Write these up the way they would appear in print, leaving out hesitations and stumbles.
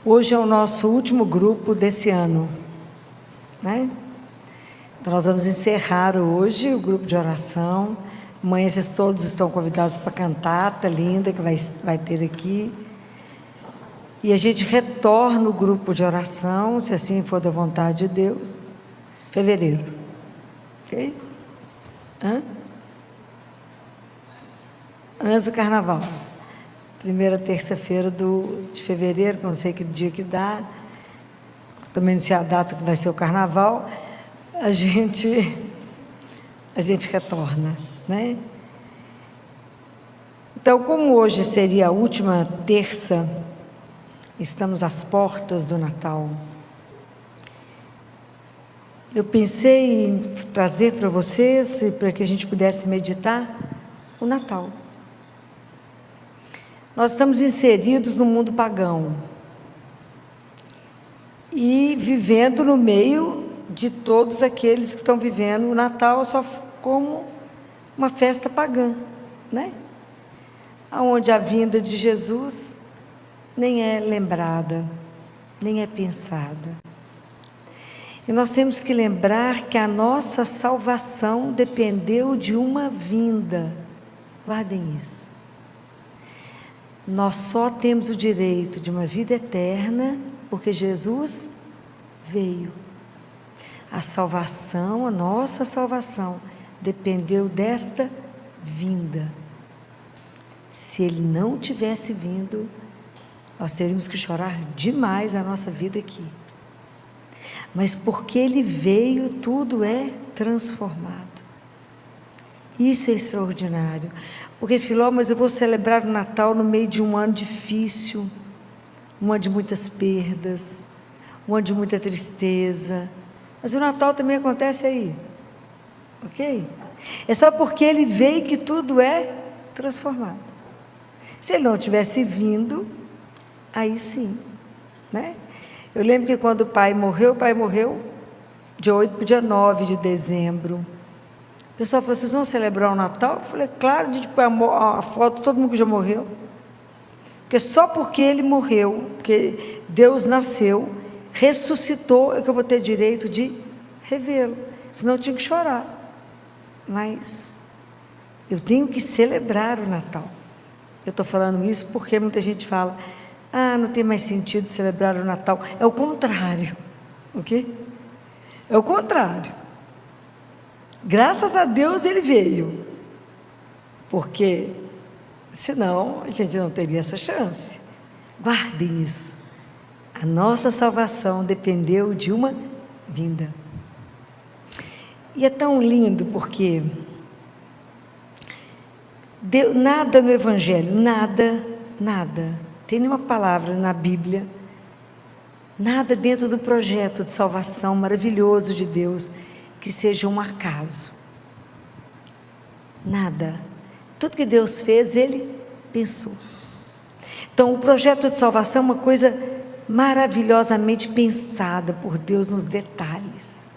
Hoje é o nosso último grupo desse ano, né? Então nós vamos encerrar hoje o grupo de oração. Amanhã vocês todos estão convidados para a cantata linda que vai ter aqui. E a gente retorna o grupo de oração, se assim for da vontade de Deus, fevereiro. Ok? Antes do carnaval. Primeira terça-feira de fevereiro, que eu não sei que dia que dá. Também não sei a data que vai ser o carnaval. A gente retorna, né? Então, como hoje seria a última terça, estamos às portas do Natal. Eu pensei em trazer para vocês, para que a gente pudesse meditar, o Natal. Nós estamos inseridos no mundo pagão e vivendo no meio de todos aqueles que estão vivendo o Natal só como uma festa pagã, né? Onde a vinda de Jesus nem é lembrada, nem é pensada. E nós temos que lembrar que a nossa salvação dependeu de uma vinda. Guardem isso. Nós só temos o direito de uma vida eterna porque Jesus veio. A salvação, a nossa salvação, dependeu desta vinda. Se Ele não tivesse vindo, nós teríamos que chorar demais a nossa vida aqui. Mas porque Ele veio, tudo é transformado. Isso é extraordinário. Porque, Filó, mas eu vou celebrar o Natal no meio de um ano difícil, um ano de muitas perdas, um ano de muita tristeza. Mas o Natal também acontece aí, ok? É só porque Ele veio que tudo é transformado. Se Ele não tivesse vindo, aí sim, né? Eu lembro que quando o pai morreu dia 8 para o dia 9 de dezembro. O pessoal falou, vocês vão celebrar o Natal? Eu falei, claro, a gente põe a foto de todo mundo que já morreu. Porque só porque Ele morreu, porque Deus nasceu, ressuscitou, é que eu vou ter direito de revê-lo. Senão eu tinha que chorar. Mas eu tenho que celebrar o Natal. Eu estou falando isso porque muita gente fala, não tem mais sentido celebrar o Natal. É o contrário, ok? É o contrário. Graças a Deus Ele veio, porque senão a gente não teria essa chance. Guardem isso. A nossa salvação dependeu de uma vinda. E é tão lindo porque nada no Evangelho, nada, tem nenhuma palavra na Bíblia, nada dentro do projeto de salvação maravilhoso de Deus que seja um acaso. Nada. Tudo que Deus fez, Ele pensou. Então, o projeto de salvação é uma coisa maravilhosamente pensada por Deus nos detalhes.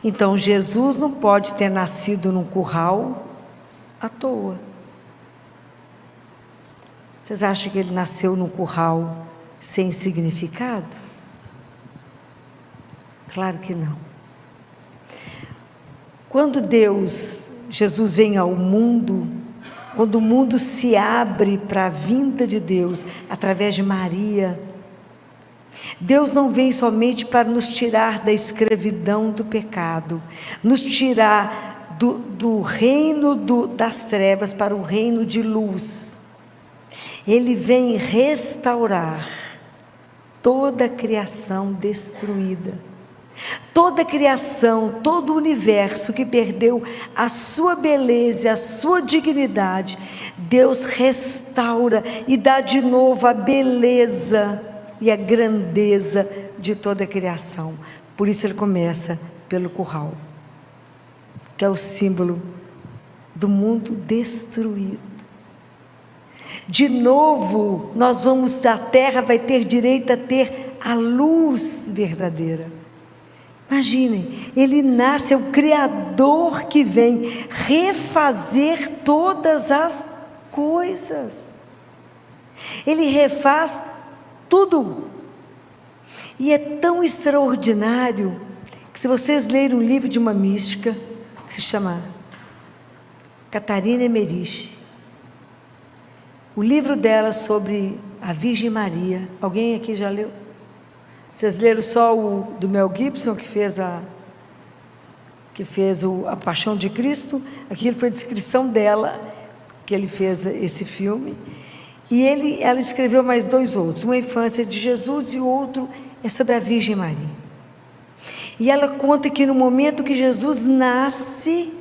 Então, Jesus não pode ter nascido num curral à toa. Vocês acham que Ele nasceu num curral sem significado? Claro que não. Quando Jesus vem ao mundo, quando o mundo se abre para a vinda de Deus, através de Maria, Deus não vem somente para nos tirar da escravidão do pecado, nos tirar do reino das trevas para o reino de luz. Ele vem restaurar toda a criação destruída. Toda a criação, todo o universo que perdeu a sua beleza, a sua dignidade, Deus restaura e dá de novo a beleza e a grandeza de toda a criação. Por isso Ele começa pelo curral, que é o símbolo do mundo destruído. De novo, nós vamos da terra, vai ter direito a ter a luz verdadeira. Imaginem, Ele nasce, é o Criador que vem refazer todas as coisas. Ele refaz tudo. E é tão extraordinário que, se vocês lerem um livro de uma mística que se chama Catarina Emmerich, o livro dela sobre a Virgem Maria, alguém aqui já leu? Vocês leram só o do Mel Gibson, que fez a Paixão de Cristo? Aquilo foi a descrição dela, que ele fez esse filme. E ela escreveu mais 2 outros, uma Infância de Jesus e o outro é sobre a Virgem Maria. E ela conta que no momento que Jesus nasce,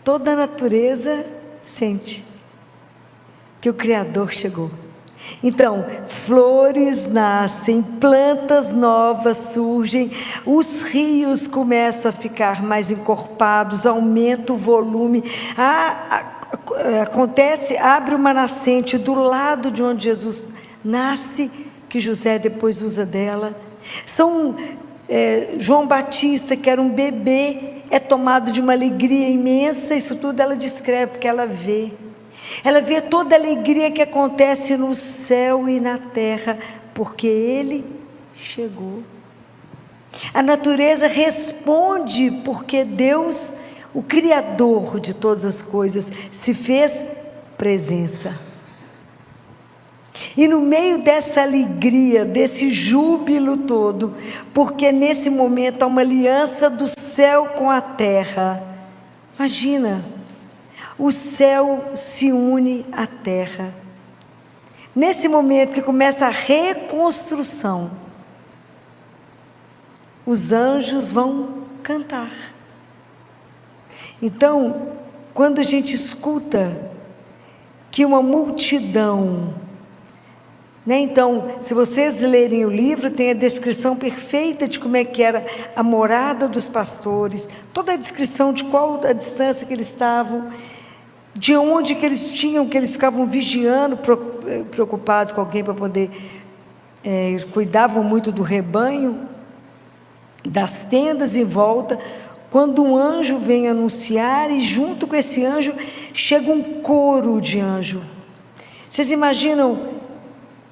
toda a natureza sente que o Criador chegou. Então, flores nascem, plantas novas surgem, os rios começam a ficar mais encorpados, aumenta o volume, abre uma nascente do lado de onde Jesus nasce, que José depois usa dela. João Batista, que era um bebê, é tomado de uma alegria imensa. Isso tudo ela descreve, porque ela vê toda a alegria que acontece no céu e na terra, porque Ele chegou. A natureza responde, porque Deus, o Criador de todas as coisas, se fez presença. E no meio dessa alegria, desse júbilo todo, porque nesse momento há uma aliança do céu com a terra. Imagina, o céu se une à terra. Nesse momento que começa a reconstrução, os anjos vão cantar. Então, quando a gente escuta que uma multidão, então, se vocês lerem o livro, tem a descrição perfeita de como é que era a morada dos pastores, toda a descrição de qual a distância que eles estavam, de onde que eles ficavam vigiando, preocupados com alguém para poder, eles cuidavam muito do rebanho, das tendas em volta, quando um anjo vem anunciar, e junto com esse anjo, chega um coro de anjo. Vocês imaginam?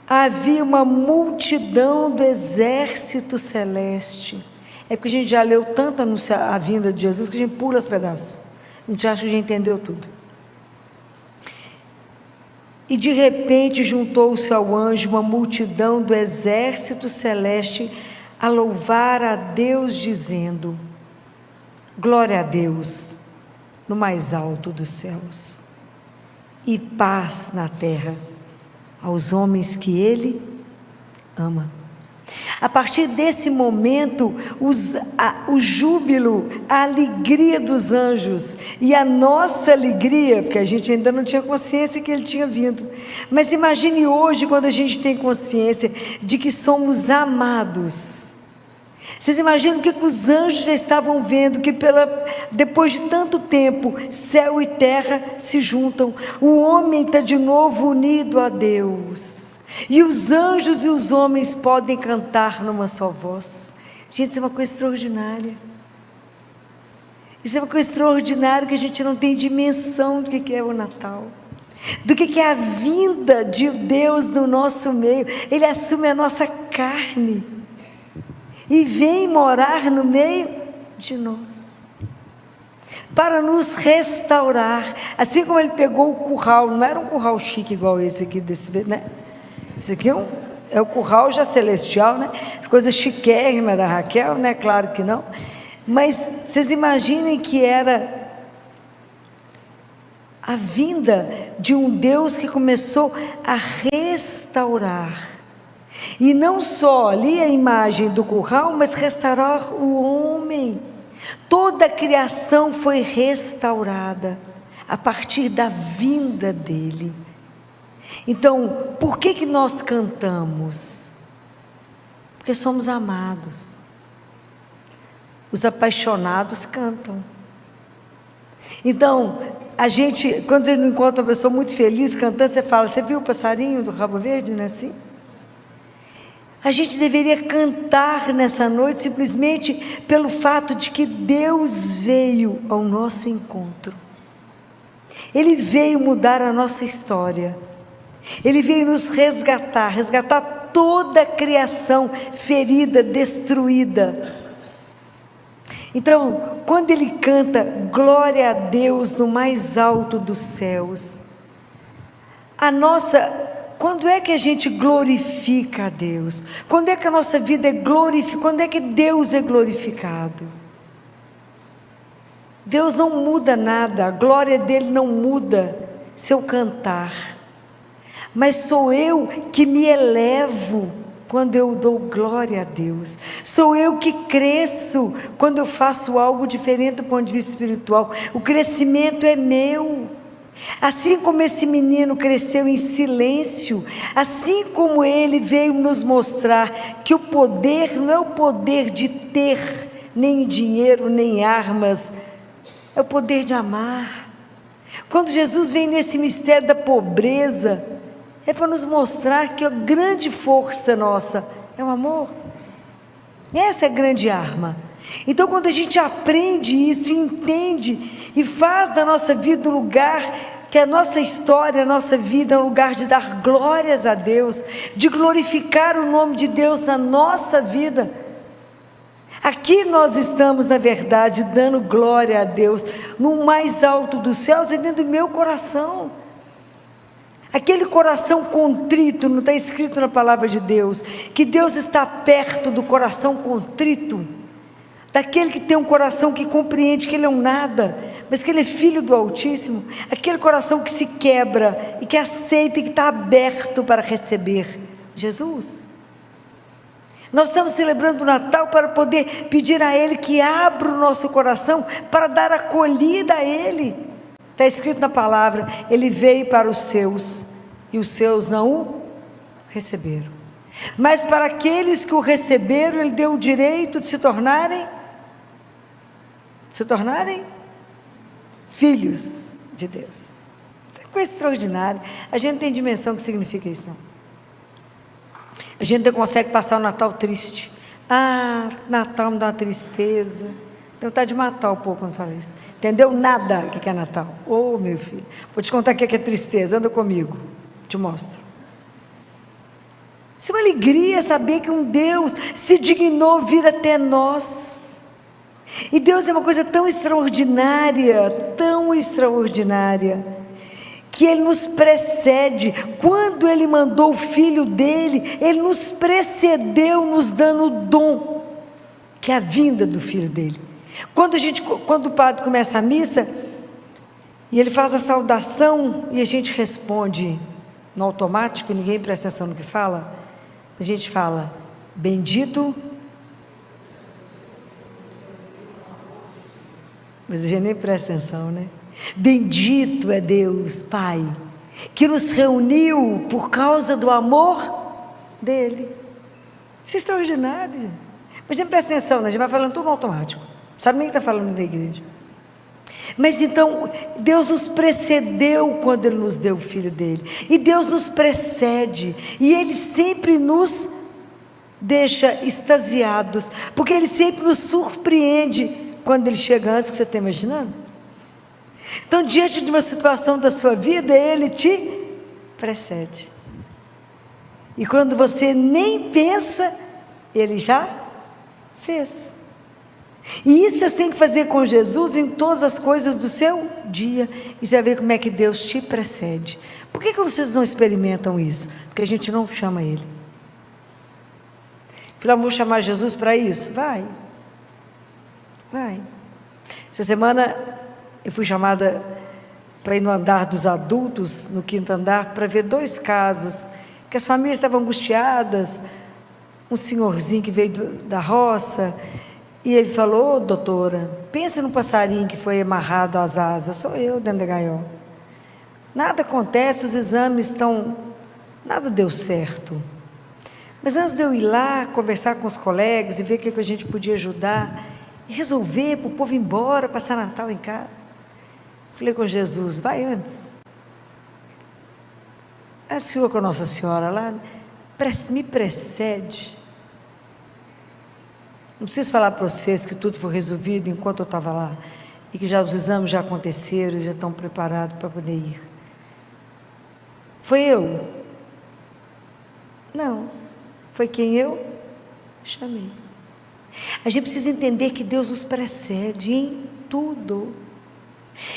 Havia uma multidão do exército celeste. É porque a gente já leu tanto anunciar a vinda de Jesus, que a gente pula os pedaços. A gente acha que já entendeu tudo. E de repente juntou-se ao anjo uma multidão do exército celeste a louvar a Deus, dizendo: glória a Deus no mais alto dos céus, e paz na terra aos homens que Ele ama. A partir desse momento, o júbilo, a alegria dos anjos e a nossa alegria, porque a gente ainda não tinha consciência que Ele tinha vindo, mas imagine hoje, quando a gente tem consciência de que somos amados. Vocês imaginam o que os anjos já estavam vendo, que depois de tanto tempo, céu e terra se juntam, o homem está de novo unido a Deus, e os anjos e os homens podem cantar numa só voz. Gente, isso é uma coisa extraordinária. Isso é uma coisa extraordinária, que a gente não tem dimensão do que é o Natal, do que é a vinda de Deus no nosso meio. Ele assume a nossa carne e vem morar no meio de nós, para nos restaurar. Assim como Ele pegou o curral, não era um curral chique igual esse aqui, né? Esse aqui é o curral já celestial, né? As coisas chiquérrimas da Raquel, né? Claro que não. Mas vocês imaginem que era a vinda de um Deus que começou a restaurar. E não só ali a imagem do curral, mas restaurar o homem. Toda a criação foi restaurada a partir da vinda dele. Então, por que nós cantamos? Porque somos amados. Os apaixonados cantam. Então, quando você não encontra uma pessoa muito feliz cantando, você fala: você viu o passarinho do rabo verde, não é assim? A gente deveria cantar nessa noite simplesmente pelo fato de que Deus veio ao nosso encontro. Ele veio mudar a nossa história. Ele veio nos resgatar, resgatar toda a criação ferida, destruída. Então, quando ele canta glória a Deus no mais alto dos céus, quando é que a gente glorifica a Deus? Quando é que a nossa vida é glorificada? Quando é que Deus é glorificado? Deus não muda nada, a glória dele não muda se eu cantar, mas sou eu que me elevo quando eu dou glória a Deus, sou eu que cresço quando eu faço algo diferente do ponto de vista espiritual, o crescimento é meu. Assim como esse menino cresceu em silêncio, assim como ele veio nos mostrar que o poder não é o poder de ter nem dinheiro, nem armas, é o poder de amar. Quando Jesus vem nesse mistério da pobreza, é para nos mostrar que a grande força nossa é o amor. Essa é a grande arma. Então, quando a gente aprende isso, entende e faz da nossa vida um lugar que a nossa história, a nossa vida é um lugar de dar glórias a Deus, de glorificar o nome de Deus na nossa vida. Aqui nós estamos, na verdade, dando glória a Deus no mais alto dos céus e dentro do meu coração. Aquele coração contrito, não está escrito na palavra de Deus, que Deus está perto do coração contrito, daquele que tem um coração que compreende que ele é um nada, mas que ele é filho do Altíssimo, aquele coração que se quebra e que aceita e que está aberto para receber Jesus. Nós estamos celebrando o Natal para poder pedir a Ele que abra o nosso coração para dar acolhida a Ele. Está escrito na palavra, Ele veio para os seus e os seus não o receberam. Mas para aqueles que o receberam, Ele deu o direito de se tornarem filhos de Deus. Isso é coisa extraordinária. A gente não tem dimensão do que significa isso, não. A gente não consegue passar o Natal triste. Natal me dá uma tristeza. Tenho vontade de matar o povo quando fala isso. Entendeu nada o que é Natal. Meu filho, vou te contar o que é tristeza, anda comigo, te mostro. Isso é uma alegria saber que um Deus se dignou vir até nós. E Deus é uma coisa tão extraordinária, que Ele nos precede. Quando Ele mandou o Filho dEle, Ele nos precedeu, nos dando o dom, que é a vinda do Filho dEle. Quando o padre começa a missa, e ele faz a saudação, e a gente responde no automático, ninguém presta atenção no que fala, a gente fala, bendito, mas a gente nem presta atenção, né? Bendito é Deus, Pai, que nos reuniu por causa do amor dEle. Isso é extraordinário, gente. Mas a gente presta atenção, né? A gente vai falando tudo no automático, não sabe nem o que está falando da igreja. Mas então, Deus nos precedeu quando Ele nos deu o Filho dEle, e Deus nos precede, e Ele sempre nos deixa extasiados, porque Ele sempre nos surpreende quando Ele chega antes, que você está imaginando? Então, diante de uma situação da sua vida, Ele te precede, e quando você nem pensa, Ele já fez. E isso você tem que fazer com Jesus em todas as coisas do seu dia, e você vai ver como é que Deus te precede. Por que vocês não experimentam isso? Porque a gente não chama Ele. Falei, vou chamar Jesus para isso? Vai. Essa semana eu fui chamada para ir no andar dos adultos, no 5º andar, para ver 2 casos, que as famílias estavam angustiadas. Um senhorzinho que veio da roça, e ele falou, doutora, pensa no passarinho que foi amarrado às asas, sou eu dentro da gaiola. Nada acontece, os exames nada deu certo. Mas antes de eu ir lá, conversar com os colegas e ver o que a gente podia ajudar, e resolver para o povo ir embora, passar Natal em casa, falei com Jesus, vai antes. A senhora com a Nossa Senhora lá, me precede. Não preciso falar para vocês que tudo foi resolvido enquanto eu estava lá, e que os exames já aconteceram, já estão preparados para poder ir. Foi eu? Não, foi quem eu chamei. A gente precisa entender que Deus nos precede em tudo,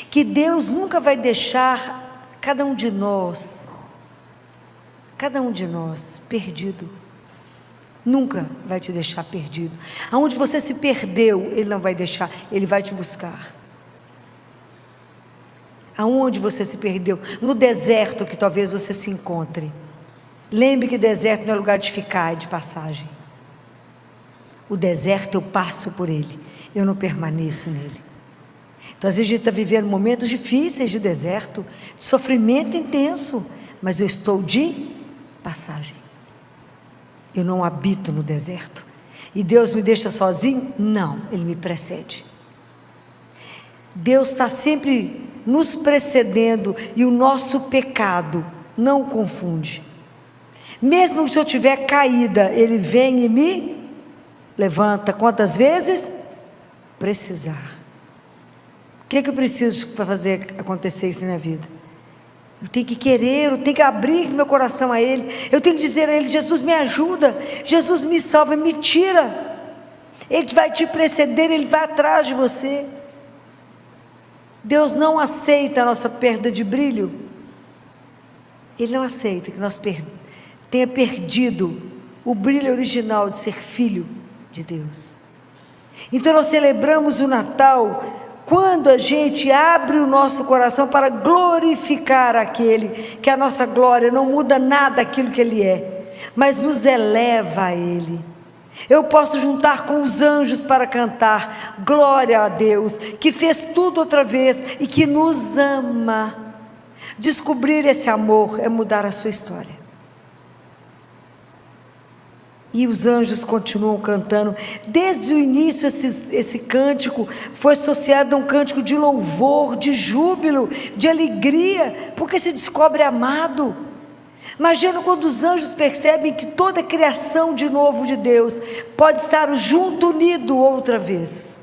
que Deus nunca vai deixar cada um de nós perdido. Nunca vai te deixar perdido. Aonde você se perdeu, Ele não vai deixar, Ele vai te buscar. Aonde você se perdeu, no deserto que talvez você se encontre, lembre que deserto não é lugar de ficar, é de passagem. O deserto eu passo por ele, eu não permaneço nele. Então às vezes a gente está vivendo momentos difíceis de deserto, de sofrimento intenso, mas eu estou de passagem. Eu não habito no deserto. E Deus me deixa sozinho? Não, Ele me precede. Deus está sempre nos precedendo, e o nosso pecado não confunde. Mesmo se eu tiver caída, Ele vem e me levanta. Quantas vezes precisar. O que eu preciso para fazer acontecer isso na minha vida? Eu tenho que querer, eu tenho que abrir meu coração a Ele, eu tenho que dizer a Ele: Jesus me ajuda, Jesus me salva, me tira. Ele vai te preceder, Ele vai atrás de você. Deus não aceita a nossa perda de brilho. Ele não aceita que nós tenha perdido o brilho original de ser filho de Deus. Então nós celebramos o Natal quando a gente abre o nosso coração para glorificar aquele, que a nossa glória não muda nada aquilo que Ele é, mas nos eleva a Ele. Eu posso juntar com os anjos para cantar glória a Deus, que fez tudo outra vez e que nos ama. Descobrir esse amor é mudar a sua história. E os anjos continuam cantando. Desde o início esse cântico foi associado a um cântico de louvor, de júbilo, de alegria, porque se descobre amado. Imagina quando os anjos percebem que toda a criação de novo de Deus pode estar junto, unido outra vez,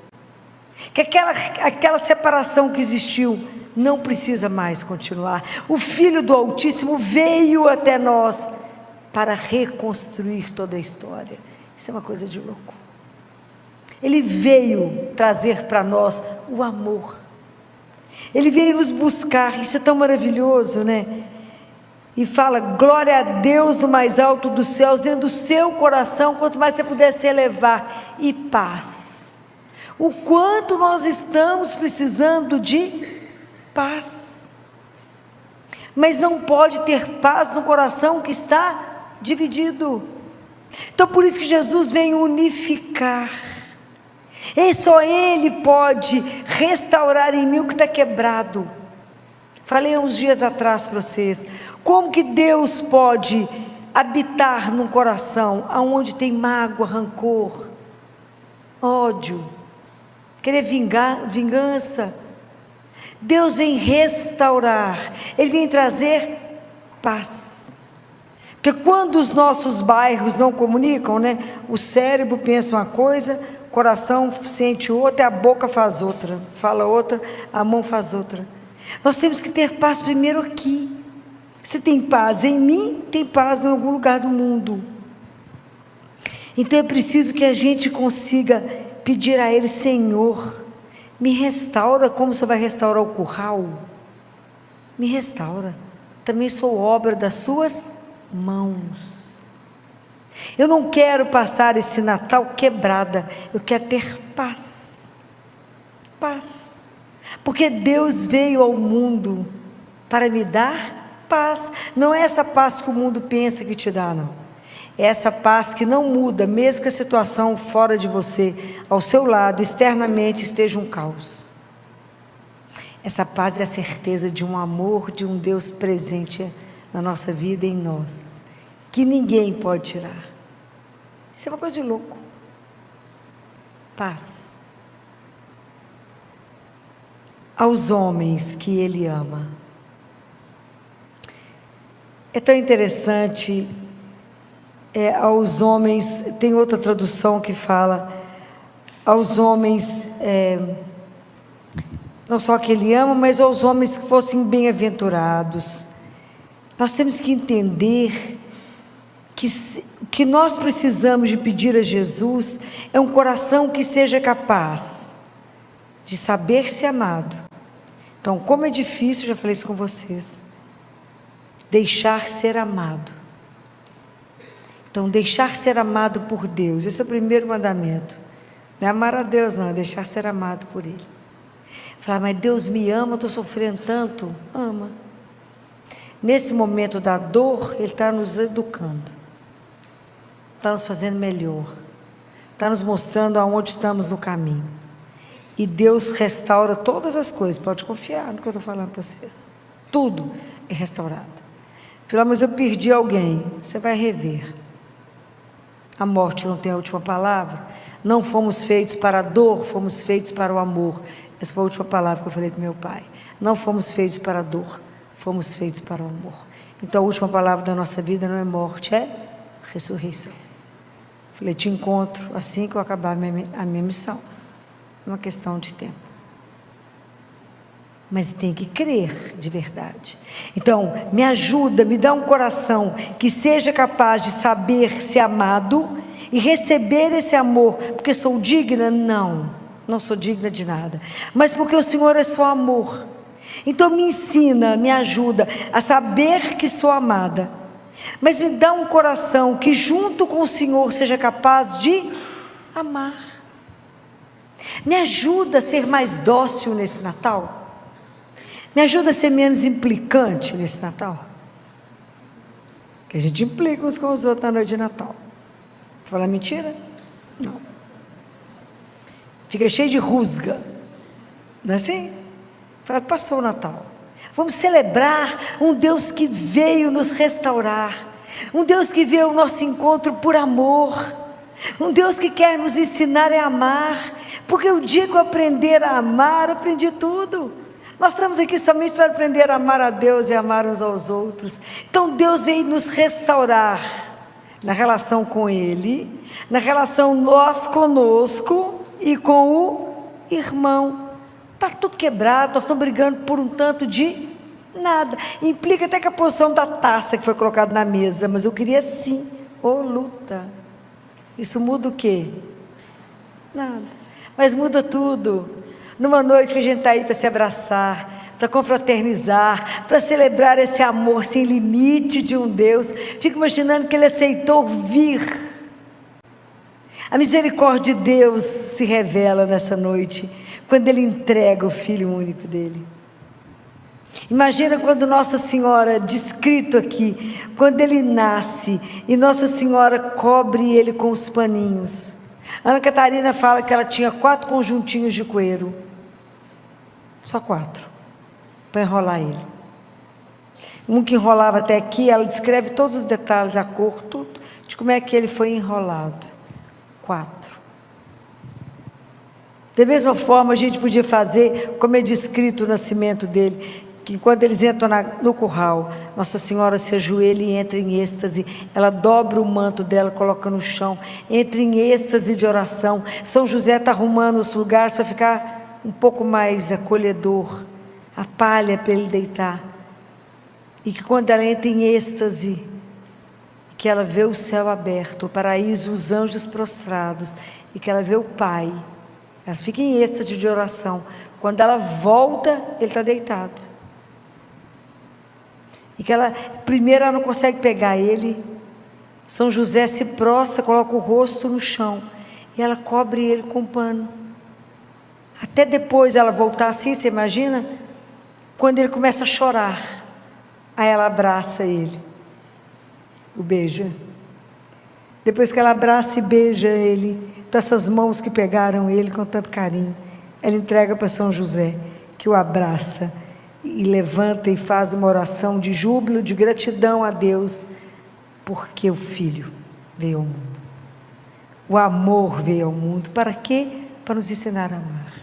que aquela separação que existiu não precisa mais continuar. O Filho do Altíssimo veio até nós para reconstruir toda a história. Isso é uma coisa de louco. Ele veio trazer para nós o amor, Ele veio nos buscar. Isso é tão maravilhoso, né? E fala glória a Deus no mais alto dos céus, dentro do seu coração, quanto mais você puder se elevar, e paz. O quanto nós estamos precisando de paz, mas não pode ter paz no coração que está dividido. Então por isso que Jesus vem unificar, e só Ele pode restaurar em mim o que está quebrado. Falei há uns dias atrás para vocês, como que Deus pode habitar num coração onde tem mágoa, rancor, ódio, querer vingança. Deus vem restaurar, Ele vem trazer paz. Porque quando os nossos bairros não comunicam, né? O cérebro pensa uma coisa, o coração sente outra, e a boca faz outra, fala outra, a mão faz outra. Nós temos que ter paz primeiro aqui. Se tem paz em mim, tem paz em algum lugar do mundo. Então é preciso que a gente consiga pedir a Ele: Senhor, me restaura como você vai restaurar o curral. Me restaura. Também sou obra das suas mãos. Eu não quero passar esse Natal quebrada. Eu quero ter paz. Paz. Porque Deus veio ao mundo para me dar paz. Não é essa paz que o mundo pensa que te dá, não. É essa paz que não muda, mesmo que a situação fora de você, ao seu lado, externamente, esteja um caos. Essa paz é a certeza de um amor, de um Deus presente na nossa vida e em nós, que ninguém pode tirar. Isso é uma coisa de louco. Paz. Aos homens que Ele ama. É tão interessante, aos homens, tem outra tradução que fala, aos homens, não só que Ele ama, mas aos homens que fossem bem-aventurados, Nós temos que entender que o que nós precisamos de pedir a Jesus é um coração que seja capaz de saber-se amado. Então, como é difícil, já falei isso com vocês, deixar ser amado. Então, deixar ser amado por Deus, esse é o primeiro mandamento. Não é amar a Deus, não, é deixar ser amado por Ele. Falar, mas Deus me ama, eu estou sofrendo tanto. Ama. Nesse momento da dor, Ele está nos educando, está nos fazendo melhor, está nos mostrando aonde estamos no caminho. E Deus restaura todas as coisas, pode confiar no que eu estou falando para vocês. Tudo é restaurado. Falar, mas eu perdi alguém, você vai rever. A morte não tem a última palavra. Não fomos feitos para a dor, fomos feitos para o amor. Essa foi a última palavra que eu falei para meu pai. Não fomos feitos para a dor, fomos feitos para o amor. Então a última palavra da nossa vida não é morte, é ressurreição. Falei, te encontro assim que eu acabar a minha missão. É uma questão de tempo. Mas tem que crer de verdade. Então, me ajuda, me dá um coração que seja capaz de saber-se amado e receber esse amor, porque sou digna? Não sou digna de nada, mas porque o Senhor é só amor. Então me ensina, me ajuda a saber que sou amada, mas me dá um coração que junto com o Senhor seja capaz de amar. Me ajuda a ser mais dócil nesse Natal. Me ajuda a ser menos implicante nesse Natal. Que a gente implica uns com os outros na noite de Natal. Vou falar mentira? Não. Fica cheio de rusga. Não é assim? Fala, passou o Natal. Vamos celebrar um Deus que veio nos restaurar. Um Deus que veio ao nosso encontro por amor. Um Deus que quer nos ensinar a amar. Porque o dia que eu aprender a amar, aprendi tudo. Nós estamos aqui somente para aprender a amar a Deus e amar uns aos outros. Então Deus veio nos restaurar na relação com Ele, na relação nós conosco e com o irmão. Está tudo quebrado, nós estamos brigando por um tanto de nada. Implica até que a posição da taça que foi colocada na mesa, mas eu queria sim, luta. Isso muda o quê? Nada. Mas muda tudo, numa noite que a gente está aí para se abraçar, para confraternizar, para celebrar esse amor sem limite de um Deus. Fico imaginando que Ele aceitou vir. A misericórdia de Deus se revela nessa noite, quando Ele entrega o Filho único dEle. Imagina quando Nossa Senhora, descrito aqui, quando Ele nasce, e Nossa Senhora cobre Ele com os paninhos. Ana Catarina fala que ela tinha 4 conjuntinhos de coeiro, só 4, para enrolar Ele. Um que enrolava até aqui, ela descreve todos os detalhes, a cor, tudo, de como é que ele foi enrolado. 4. Da mesma forma, a gente podia fazer, como é descrito o nascimento dele, que quando eles entram no curral, Nossa Senhora se ajoelha e entra em êxtase, ela dobra o manto dela, coloca no chão, entra em êxtase de oração. São José está arrumando os lugares para ficar um pouco mais acolhedor, a palha para ele deitar, e que quando ela entra em êxtase, que ela vê o céu aberto, o paraíso, os anjos prostrados, e que ela vê o Pai, ela fica em êxtase de oração. Quando ela volta, ele está deitado. E que ela, primeiro ela não consegue pegar ele. São José se prostra, coloca o rosto no chão, e ela cobre ele com um pano. Até depois ela voltar assim, você imagina? Quando ele começa a chorar, aí ela abraça ele, o beija. Depois que ela abraça e beija ele, então essas mãos que pegaram ele com tanto carinho, ela entrega para São José, que o abraça e levanta e faz uma oração de júbilo, de gratidão a Deus, porque o Filho veio ao mundo. O amor veio ao mundo. Para quê? Para nos ensinar a amar.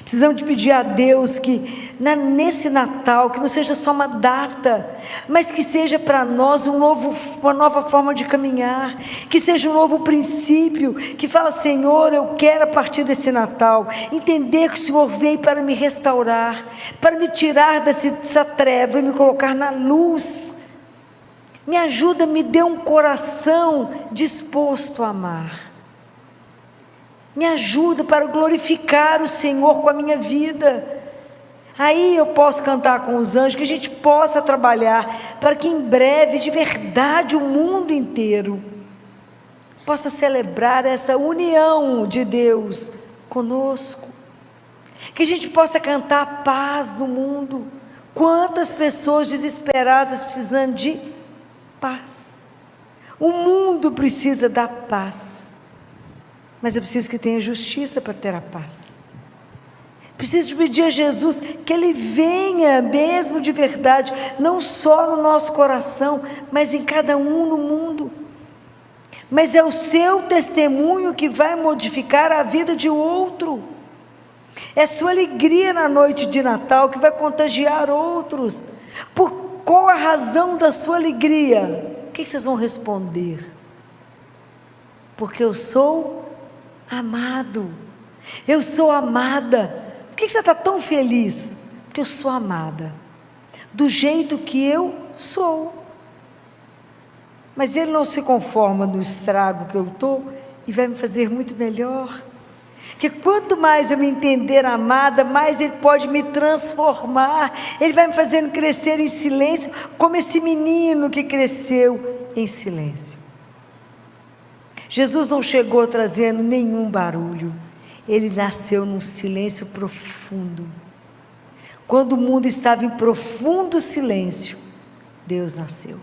Precisamos de pedir a Deus que nesse Natal, que não seja só uma data, mas que seja para nós uma nova forma de caminhar, que seja um novo princípio, que fala: Senhor, eu quero a partir desse Natal entender que o Senhor veio para me restaurar, para me tirar dessa treva e me colocar na luz. Me ajuda, me dê um coração disposto a amar. Me ajuda para glorificar o Senhor com a minha vida. Aí eu posso cantar com os anjos, que a gente possa trabalhar para que em breve, de verdade, o mundo inteiro possa celebrar essa união de Deus conosco. Que a gente possa cantar a paz no mundo. Quantas pessoas desesperadas precisando de paz. O mundo precisa da paz. Mas eu preciso que tenha justiça para ter a paz. Preciso pedir a Jesus que Ele venha mesmo de verdade, não só no nosso coração, mas em cada um no mundo. Mas é o seu testemunho que vai modificar a vida de outro. É a sua alegria na noite de Natal que vai contagiar outros. Por qual a razão da sua alegria? O que vocês vão responder? Porque eu sou amado, eu sou amada. Por que você está tão feliz? Porque eu sou amada, do jeito que eu sou. Mas Ele não se conforma no estrago que eu estou e vai me fazer muito melhor. Porque quanto mais eu me entender amada, mais Ele pode me transformar. Ele vai me fazendo crescer em silêncio, como esse menino que cresceu em silêncio. Jesus não chegou trazendo nenhum barulho. Ele nasceu num silêncio profundo. Quando o mundo estava em profundo silêncio, Deus nasceu.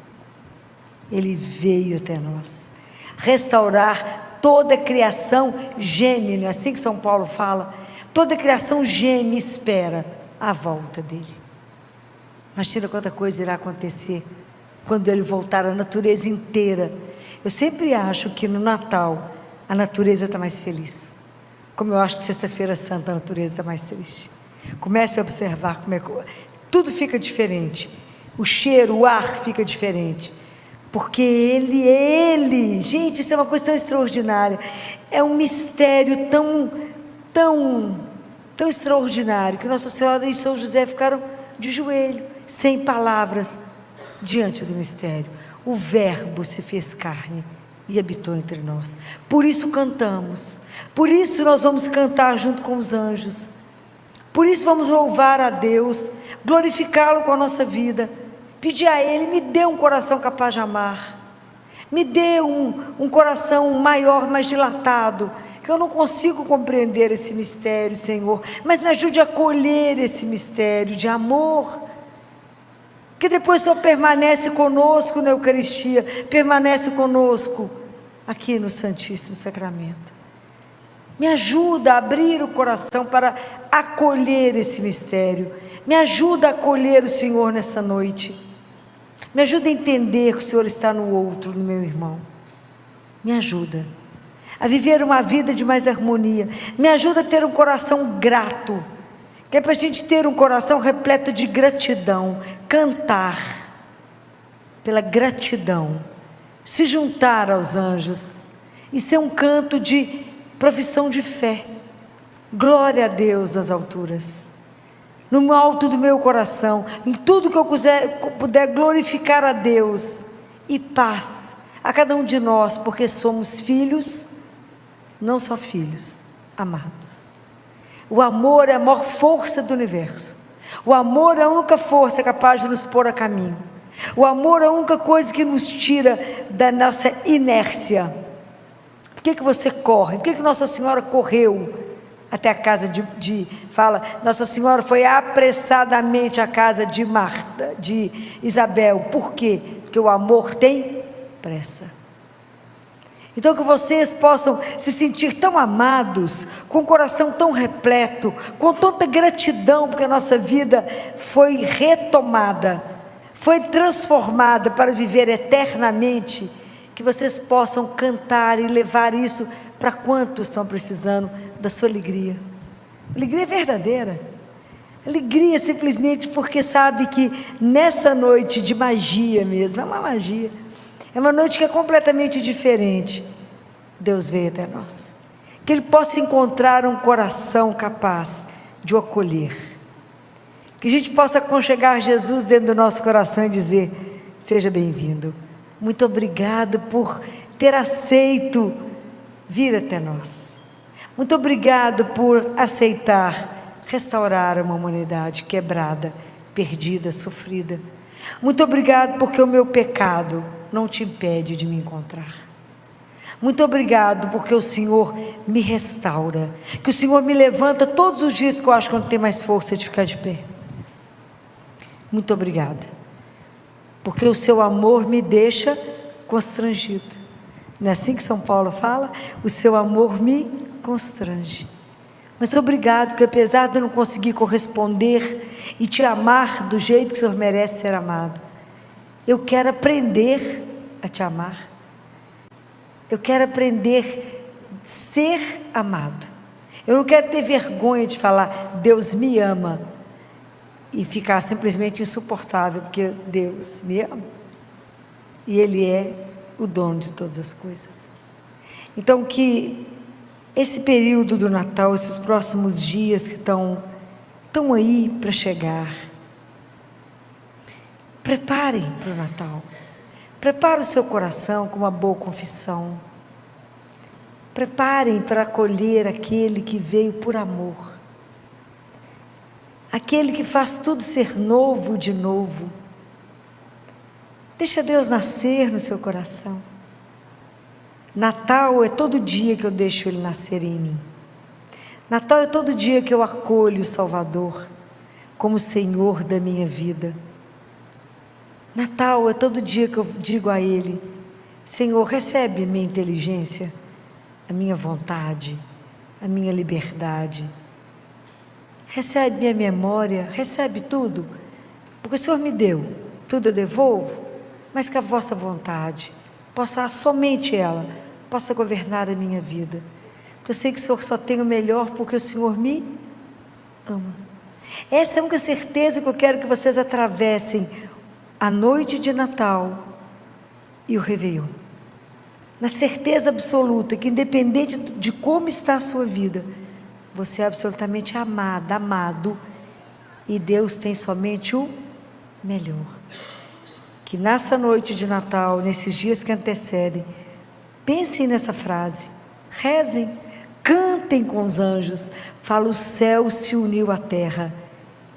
Ele veio até nós restaurar. Toda a criação geme, não é assim que São Paulo fala? Toda a criação geme e espera a volta dele. Imagina quanta coisa irá acontecer quando Ele voltar, a natureza inteira. Eu sempre acho que no Natal a natureza está mais feliz, como eu acho que Sexta-feira Santa a natureza está mais triste. Comece a observar como é que tudo fica diferente, o cheiro, o ar fica diferente, porque Ele, gente, isso é uma coisa tão extraordinária, é um mistério tão extraordinário, que Nossa Senhora e São José ficaram de joelho, sem palavras, diante do mistério. O Verbo se fez carne e habitou entre nós. Por isso cantamos, por isso nós vamos cantar junto com os anjos, por isso vamos louvar a Deus, glorificá-lo com a nossa vida, pedir a Ele: me dê um coração capaz de amar, me dê um coração maior, mais dilatado, que eu não consigo compreender esse mistério, Senhor, mas me ajude a acolher esse mistério de amor, que depois só permanece conosco na Eucaristia, permanece conosco aqui no Santíssimo Sacramento. Me ajuda a abrir o coração para acolher esse mistério, me ajuda a acolher o Senhor nessa noite, me ajuda a entender que o Senhor está no outro, no meu irmão, me ajuda a viver uma vida de mais harmonia, me ajuda a ter um coração grato, que é para a gente ter um coração repleto de gratidão, cantar pela gratidão, se juntar aos anjos, e ser um canto de profissão de fé, glória a Deus nas alturas, no alto do meu coração, em tudo que eu puder glorificar a Deus, e paz a cada um de nós, porque somos filhos, não só filhos, amados. O amor é a maior força do universo. O amor é a única força capaz de nos pôr a caminho. O amor é a única coisa que nos tira da nossa inércia. Por que você corre? Por que Nossa Senhora correu até a casa fala, Nossa Senhora foi apressadamente à casa de Marta, de Isabel. Por quê? Porque o amor tem pressa. Então que vocês possam se sentir tão amados, com o coração tão repleto, com tanta gratidão, porque a nossa vida foi retomada, foi transformada para viver eternamente, que vocês possam cantar e levar isso para quantos estão precisando da sua alegria. Alegria verdadeira, Alegria simplesmente porque sabe que nessa noite de magia mesmo, é uma magia, é uma noite que é completamente diferente. Deus veio até nós, que Ele possa encontrar um coração capaz de o acolher, que a gente possa aconchegar Jesus dentro do nosso coração e dizer: seja bem-vindo, muito obrigado por ter aceito vir até nós, muito obrigado por aceitar restaurar uma humanidade quebrada, perdida, sofrida. Muito obrigado porque o meu pecado não te impede de me encontrar. Muito obrigado porque o Senhor me restaura, que o Senhor me levanta todos os dias que eu acho que não tenho mais força de ficar de pé. Muito obrigado porque o seu amor me deixa constrangido. Não é assim que São Paulo fala? O seu amor me constrange. Mas obrigado, porque apesar de eu não conseguir corresponder e te amar do jeito que o Senhor merece ser amado, eu quero aprender a te amar. Eu quero aprender a ser amado. Eu não quero ter vergonha de falar: Deus me ama, e ficar simplesmente insuportável, porque Deus me ama. E Ele é o dono de todas as coisas. Então, que esse período do Natal, esses próximos dias que estão aí para chegar, preparem para o Natal. Prepare o seu coração com uma boa confissão. Preparem para acolher aquele que veio por amor, aquele que faz tudo ser novo de novo. Deixa Deus nascer no seu coração. Natal é todo dia que eu deixo Ele nascer em mim. Natal é todo dia que eu acolho o Salvador como Senhor da minha vida. Natal é todo dia que eu digo a Ele: Senhor, recebe a minha inteligência, a minha vontade, a minha liberdade. Recebe minha memória, recebe tudo, porque o Senhor me deu, tudo eu devolvo, mas que a vossa vontade, somente ela, possa governar a minha vida. Porque eu sei que o Senhor só tem o melhor, porque o Senhor me ama. Essa é a única certeza que eu quero que vocês atravessem a noite de Natal e o Réveillon, na certeza absoluta que, independente de como está a sua vida, você é absolutamente amada, amado, e Deus tem somente o melhor. Que nessa noite de Natal, nesses dias que antecedem, pensem nessa frase, rezem, cantem com os anjos. Fala: o céu se uniu à terra,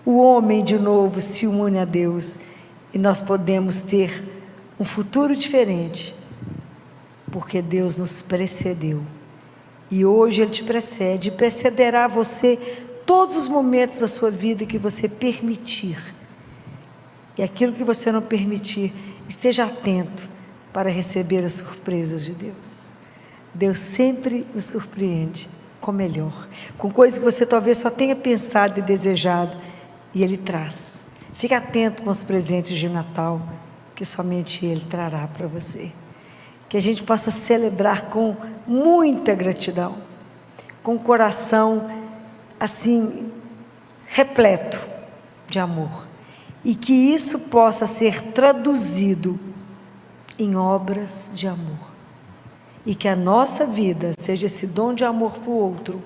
o homem de novo se une a Deus, e nós podemos ter um futuro diferente, porque Deus nos precedeu, e hoje Ele te precede, e precederá você todos os momentos da sua vida que você permitir, e aquilo que você não permitir, esteja atento para receber as surpresas de Deus. Deus sempre nos surpreende com o melhor, com coisas que você talvez só tenha pensado e desejado, e Ele traz. Fique atento com os presentes de Natal, que somente Ele trará para você. Que a gente possa celebrar com muita gratidão, com o coração assim repleto de amor, e que isso possa ser traduzido em obras de amor, e que a nossa vida seja esse dom de amor para o outro,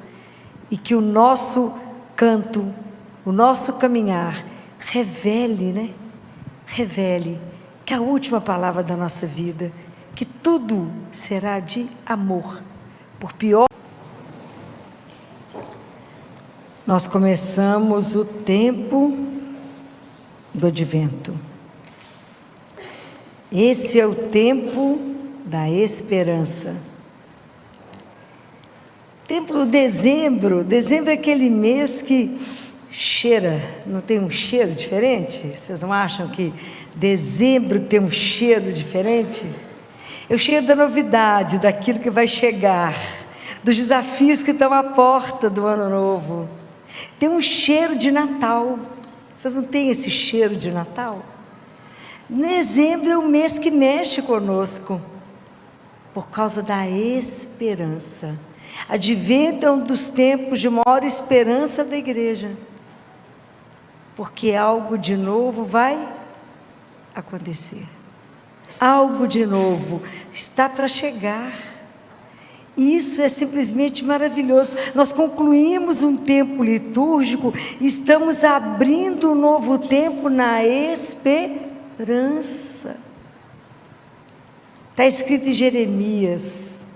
e que o nosso canto, o nosso caminhar revele, revele que a última palavra da nossa vida, que tudo será de amor, por pior. Nós começamos o tempo do Advento. Esse é o tempo da esperança. Tempo do dezembro. Dezembro é aquele mês que cheira, não tem um cheiro diferente? Vocês não acham que dezembro tem um cheiro diferente? É o cheiro da novidade, daquilo que vai chegar, dos desafios que estão à porta do ano novo. Tem um cheiro de Natal. Vocês não têm esse cheiro de Natal? Dezembro é o mês que mexe conosco, por causa da esperança. Advento é um dos tempos de maior esperança da igreja. porque algo de novo vai acontecer. Algo de novo está para chegar. Isso é simplesmente maravilhoso. Nós concluímos um tempo litúrgico, estamos abrindo um novo tempo na esperança. Está escrito em Jeremias,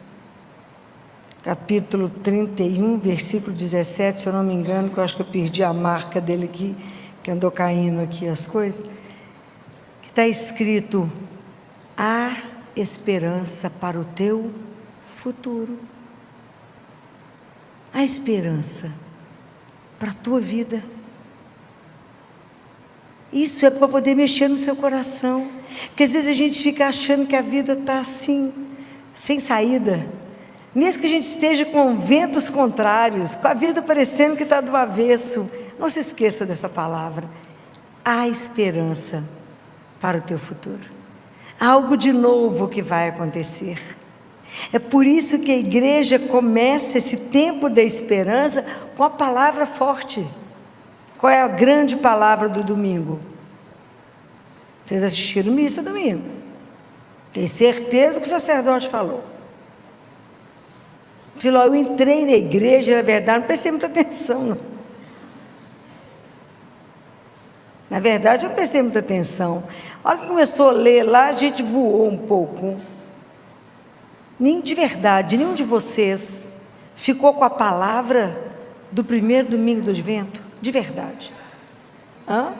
capítulo 31, versículo 17, se eu não me engano, que eu acho que eu perdi a marca dele aqui, que andou caindo aqui as coisas, que está escrito: há esperança para o teu futuro. Há esperança para a tua vida. Isso é para poder mexer no seu coração, porque às vezes a gente fica achando que a vida está assim, sem saída, mesmo que a gente esteja com ventos contrários, com a vida parecendo que está do avesso. Não se esqueça dessa palavra: há esperança para o teu futuro. Há algo de novo que vai acontecer. É por isso que a igreja começa esse tempo da esperança com a palavra forte. Qual é a grande palavra do domingo? Vocês assistiram missa domingo? Tem certeza que o sacerdote falou. Filó, eu entrei na igreja, na verdade, não prestei muita atenção, não. Na verdade, eu não prestei muita atenção. A hora que começou a ler lá, a gente voou um pouco. De verdade, nenhum de vocês ficou com a palavra do primeiro domingo do Advento? De verdade. Hã?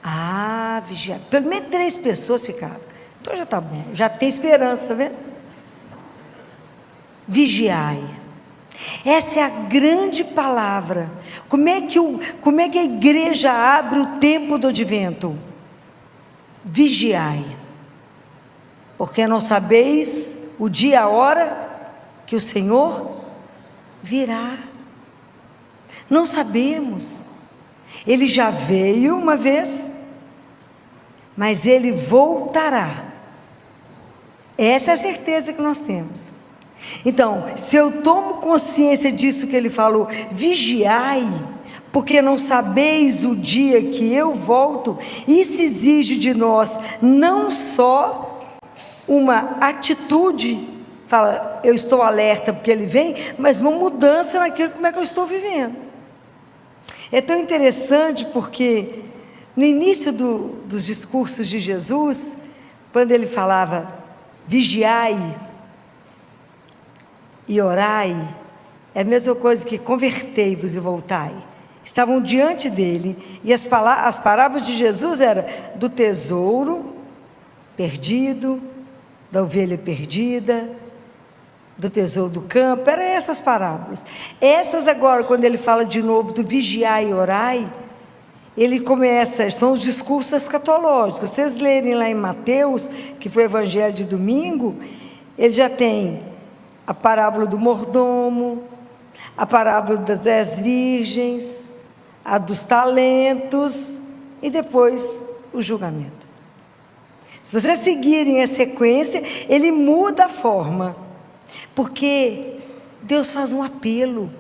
Ah, vigiar. Pelo menos 3 pessoas ficaram. Então já está bom, já tem esperança, está vendo? Vigiai. Essa é a grande palavra. Como é que a igreja abre o tempo do Advento? Vigiai. Porque não sabeis o dia e a hora que o Senhor virá. Não sabemos. Ele já veio uma vez, mas ele voltará. Essa é a certeza que nós temos. Então, se eu tomo consciência disso que ele falou, vigiai, porque não sabeis o dia que eu volto, isso exige de nós não só uma atitude, fala, eu estou alerta porque ele vem, mas uma mudança naquilo, como é que eu estou vivendo. É tão interessante porque no início dos discursos de Jesus, quando ele falava vigiai e orai, é a mesma coisa que convertei-vos e voltai. Estavam diante dele, e as parábolas de Jesus eram do tesouro perdido, da ovelha perdida, do tesouro do campo. Eram essas parábolas. Essas agora, quando ele fala de novo do vigiai e orai, ele começa, são os discursos escatológicos. Vocês lerem lá em Mateus, que foi o evangelho de domingo, ele já tem a parábola do mordomo, a parábola das 10 virgens, a dos talentos e depois o julgamento. Se vocês seguirem a sequência, ele muda a forma, porque Deus faz um apelo.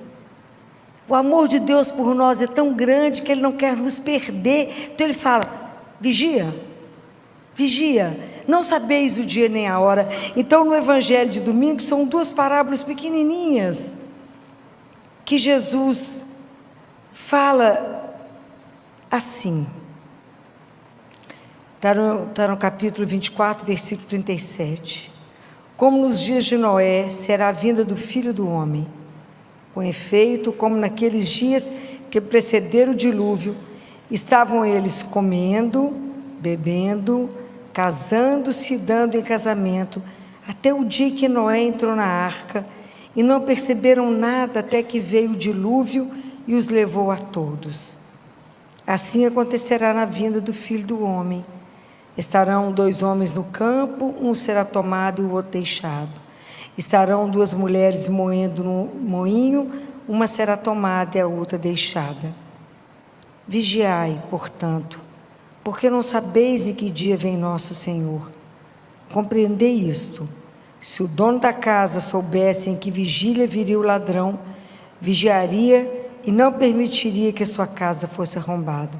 O amor de Deus por nós é tão grande que ele não quer nos perder. Então ele fala: vigia, vigia, não sabeis o dia nem a hora. Então no evangelho de domingo são 2 parábolas pequenininhas que Jesus fala assim. Está no capítulo 24, versículo 37. Como nos dias de Noé será a vinda do Filho do Homem. Com efeito, como naqueles dias que precederam o dilúvio, estavam eles comendo, bebendo, casando-se e dando em casamento, até o dia que Noé entrou na arca, e não perceberam nada até que veio o dilúvio e os levou a todos. Assim acontecerá na vinda do Filho do Homem. Estarão 2 homens no campo, um será tomado e o outro deixado. Estarão 2 mulheres moendo no moinho, uma será tomada e a outra deixada. Vigiai, portanto, porque não sabeis em que dia vem nosso Senhor. Compreendei isto: se o dono da casa soubesse em que vigília viria o ladrão, vigiaria e não permitiria que a sua casa fosse arrombada.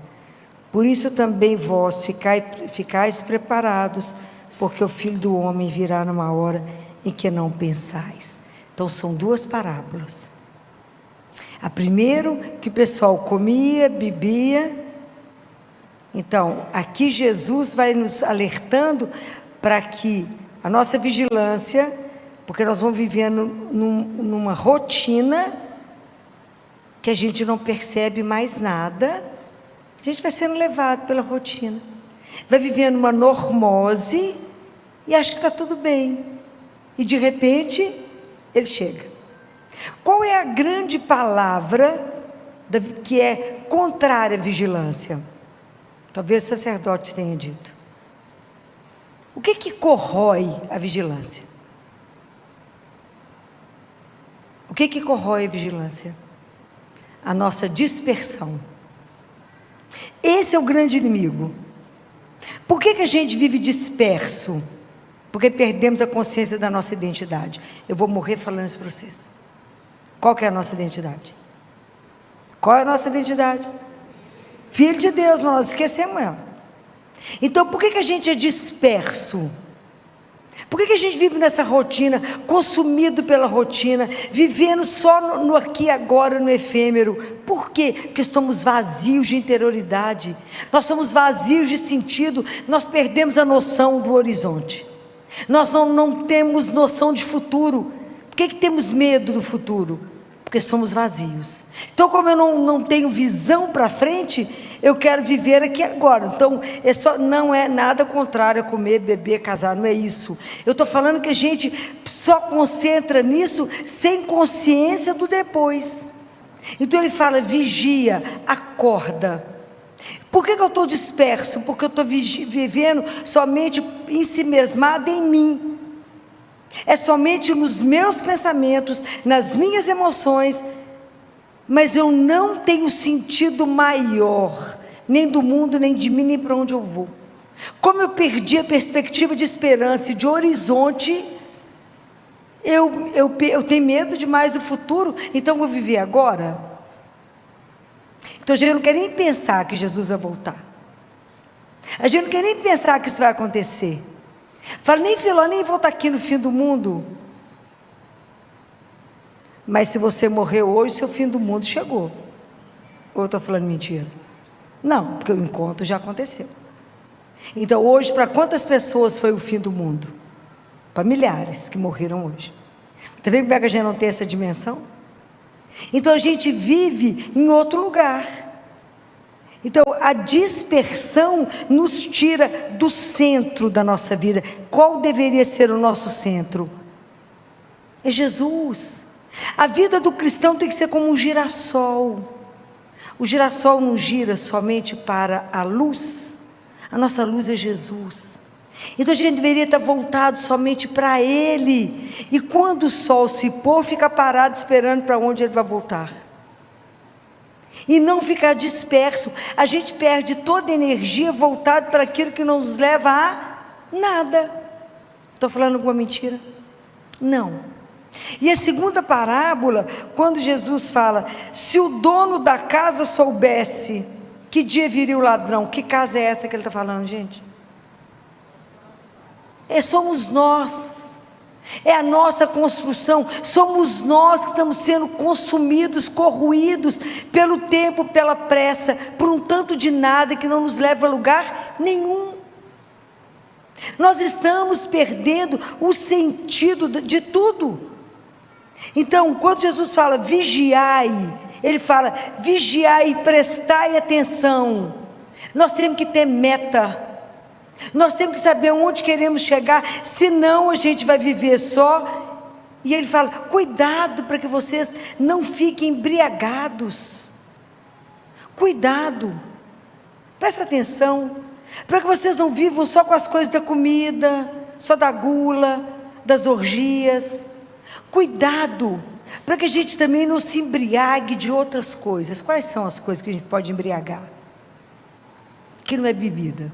Por isso também vós ficais preparados, porque o Filho do Homem virá numa hora em que não pensais. Então são duas parábolas. A primeira, que o pessoal comia, bebia. Então, aqui Jesus vai nos alertando para que a nossa vigilância, porque nós vamos vivendo numa rotina que a gente não percebe mais nada, a gente vai sendo levado pela rotina, vai vivendo uma normose e acha que está tudo bem, e de repente ele chega. Qual é a grande palavra que é contrária à vigilância? Talvez o sacerdote tenha dito. O que corrói a vigilância? O que corrói a vigilância? A nossa dispersão. Esse é o grande inimigo. Por que a gente vive disperso? Porque perdemos a consciência da nossa identidade. Eu vou morrer falando isso para vocês. Qual que é a nossa identidade? Qual é a nossa identidade? Filho de Deus, mas nós esquecemos ela. Então, por que a gente é disperso? Por que a gente vive nessa rotina, consumido pela rotina, vivendo só no aqui e agora, no efêmero? Por quê? Porque estamos vazios de interioridade, nós somos vazios de sentido, nós perdemos a noção do horizonte, nós não temos noção de futuro. Por que temos medo do futuro? Porque somos vazios. Então, como eu não tenho visão para frente, eu quero viver aqui agora. Então, não é nada contrário a comer, beber, casar, não é isso. Eu estou falando que a gente só concentra nisso sem consciência do depois. Então ele fala, vigia, acorda. Por que eu estou disperso? Porque eu estou vivendo somente em si mesmada em mim. É somente nos meus pensamentos, nas minhas emoções, mas eu não tenho sentido maior, nem do mundo, nem de mim, nem para onde eu vou. Como eu perdi a perspectiva de esperança e de horizonte, eu tenho medo demais do futuro, então vou viver agora. Então a gente não quer nem pensar que Jesus vai voltar. A gente não quer nem pensar que isso vai acontecer. Fala, nem vou estar aqui no fim do mundo. Mas se você morreu hoje, seu fim do mundo chegou. Ou eu estou falando mentira? Não, porque o encontro já aconteceu. Então hoje, para quantas pessoas foi o fim do mundo? Para milhares que morreram hoje. Está vendo como é que a gente não tem essa dimensão? Então a gente vive em outro lugar. Então a dispersão nos tira do centro da nossa vida. Qual deveria ser o nosso centro? É Jesus. A vida do cristão tem que ser como um girassol. O girassol não gira somente para a luz. A nossa luz é Jesus. Então a gente deveria estar voltado somente para Ele. E quando o sol se pôr, fica parado esperando para onde Ele vai voltar. E não ficar disperso. A gente perde toda a energia voltada para aquilo que não nos leva a nada. Estou falando alguma mentira? Não. E a segunda parábola, quando Jesus fala, se o dono da casa soubesse que dia viria o ladrão, que casa é essa que ele está falando, gente? Somos nós. É a nossa construção, somos nós que estamos sendo consumidos, corroídos pelo tempo, pela pressa, por um tanto de nada que não nos leva a lugar nenhum. Nós estamos perdendo o sentido de tudo. Então, quando Jesus fala vigiai, Ele fala vigiai e prestai atenção. Nós temos que ter meta. Nós temos que saber onde queremos chegar, senão a gente vai viver só. E ele fala, cuidado para que vocês não fiquem embriagados. Cuidado, presta atenção, para que vocês não vivam só com as coisas da comida, só da gula, das orgias. Cuidado, para que a gente também não se embriague de outras coisas. Quais são as coisas que a gente pode embriagar? Que não é bebida.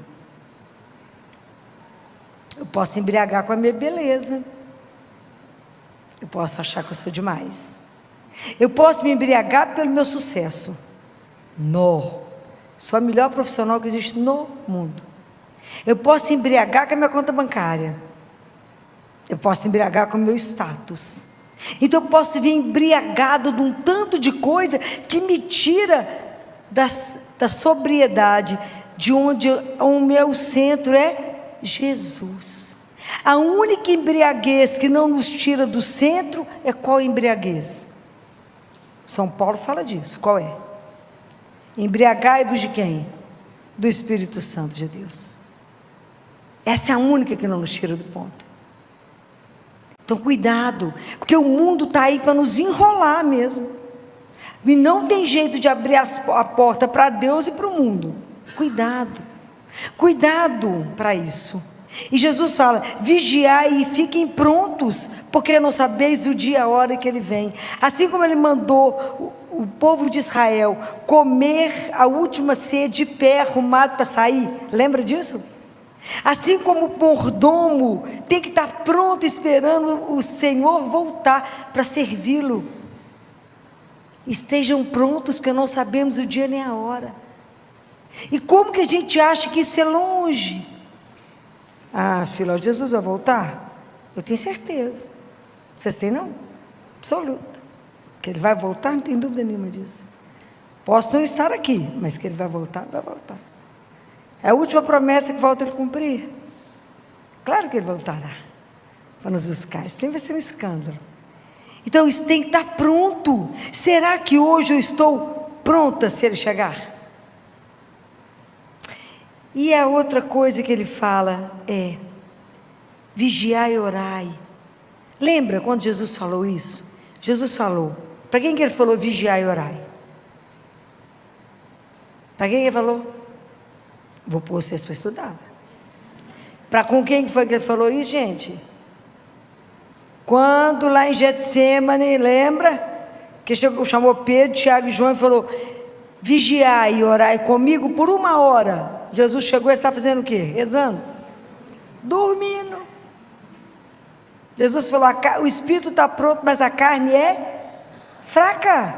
Eu posso embriagar com a minha beleza. Eu posso achar que eu sou demais. Eu posso me embriagar pelo meu sucesso. Não. Sou a melhor profissional que existe no mundo. Eu posso embriagar com a minha conta bancária. Eu posso embriagar com o meu status. Então eu posso vir embriagado de um tanto de coisa que me tira da sobriedade, de onde o meu centro é Jesus. A única embriaguez que não nos tira do centro é qual embriaguez? São Paulo fala disso. Qual é? Embriagai-vos de quem? Do Espírito Santo de Deus. Essa é a única que não nos tira do ponto. Então cuidado, porque o mundo está aí para nos enrolar mesmo, e não tem jeito de abrir a porta para Deus e para o mundo. Cuidado para isso. E Jesus fala: vigiai e fiquem prontos, porque não sabeis o dia e a hora que Ele vem. Assim como Ele mandou o povo de Israel comer a última ceia de pé, arrumado para sair, lembra disso? Assim como o mordomo tem que estar pronto, esperando o Senhor voltar para servi-lo. Estejam prontos, porque não sabemos o dia nem a hora. E como que a gente acha que isso é longe? Ah, filho, Jesus vai voltar? Eu tenho certeza. Vocês têm não? Absoluta. Que Ele vai voltar, não tem dúvida nenhuma disso. Posso não estar aqui, mas que Ele vai voltar, vai voltar. É a última promessa que falta Ele cumprir. Claro que Ele voltará para nos buscar. Isso vai ser um escândalo. Então isso tem que estar pronto. Será que hoje eu estou pronta se Ele chegar? E a outra coisa que Ele fala é: vigiai e orai. Lembra quando Jesus falou isso? Jesus falou, para quem que Ele falou vigiai e orai? Para quem Ele falou? Vou pôr vocês para estudar. Para com quem foi que Ele falou isso, gente? Quando lá em Getsemane, lembra? Que chamou Pedro, Tiago e João e falou: vigiai e orai comigo por 1 hora. Jesus chegou e está fazendo o quê? Rezando? Dormindo. Jesus falou: o espírito está pronto, mas a carne é fraca.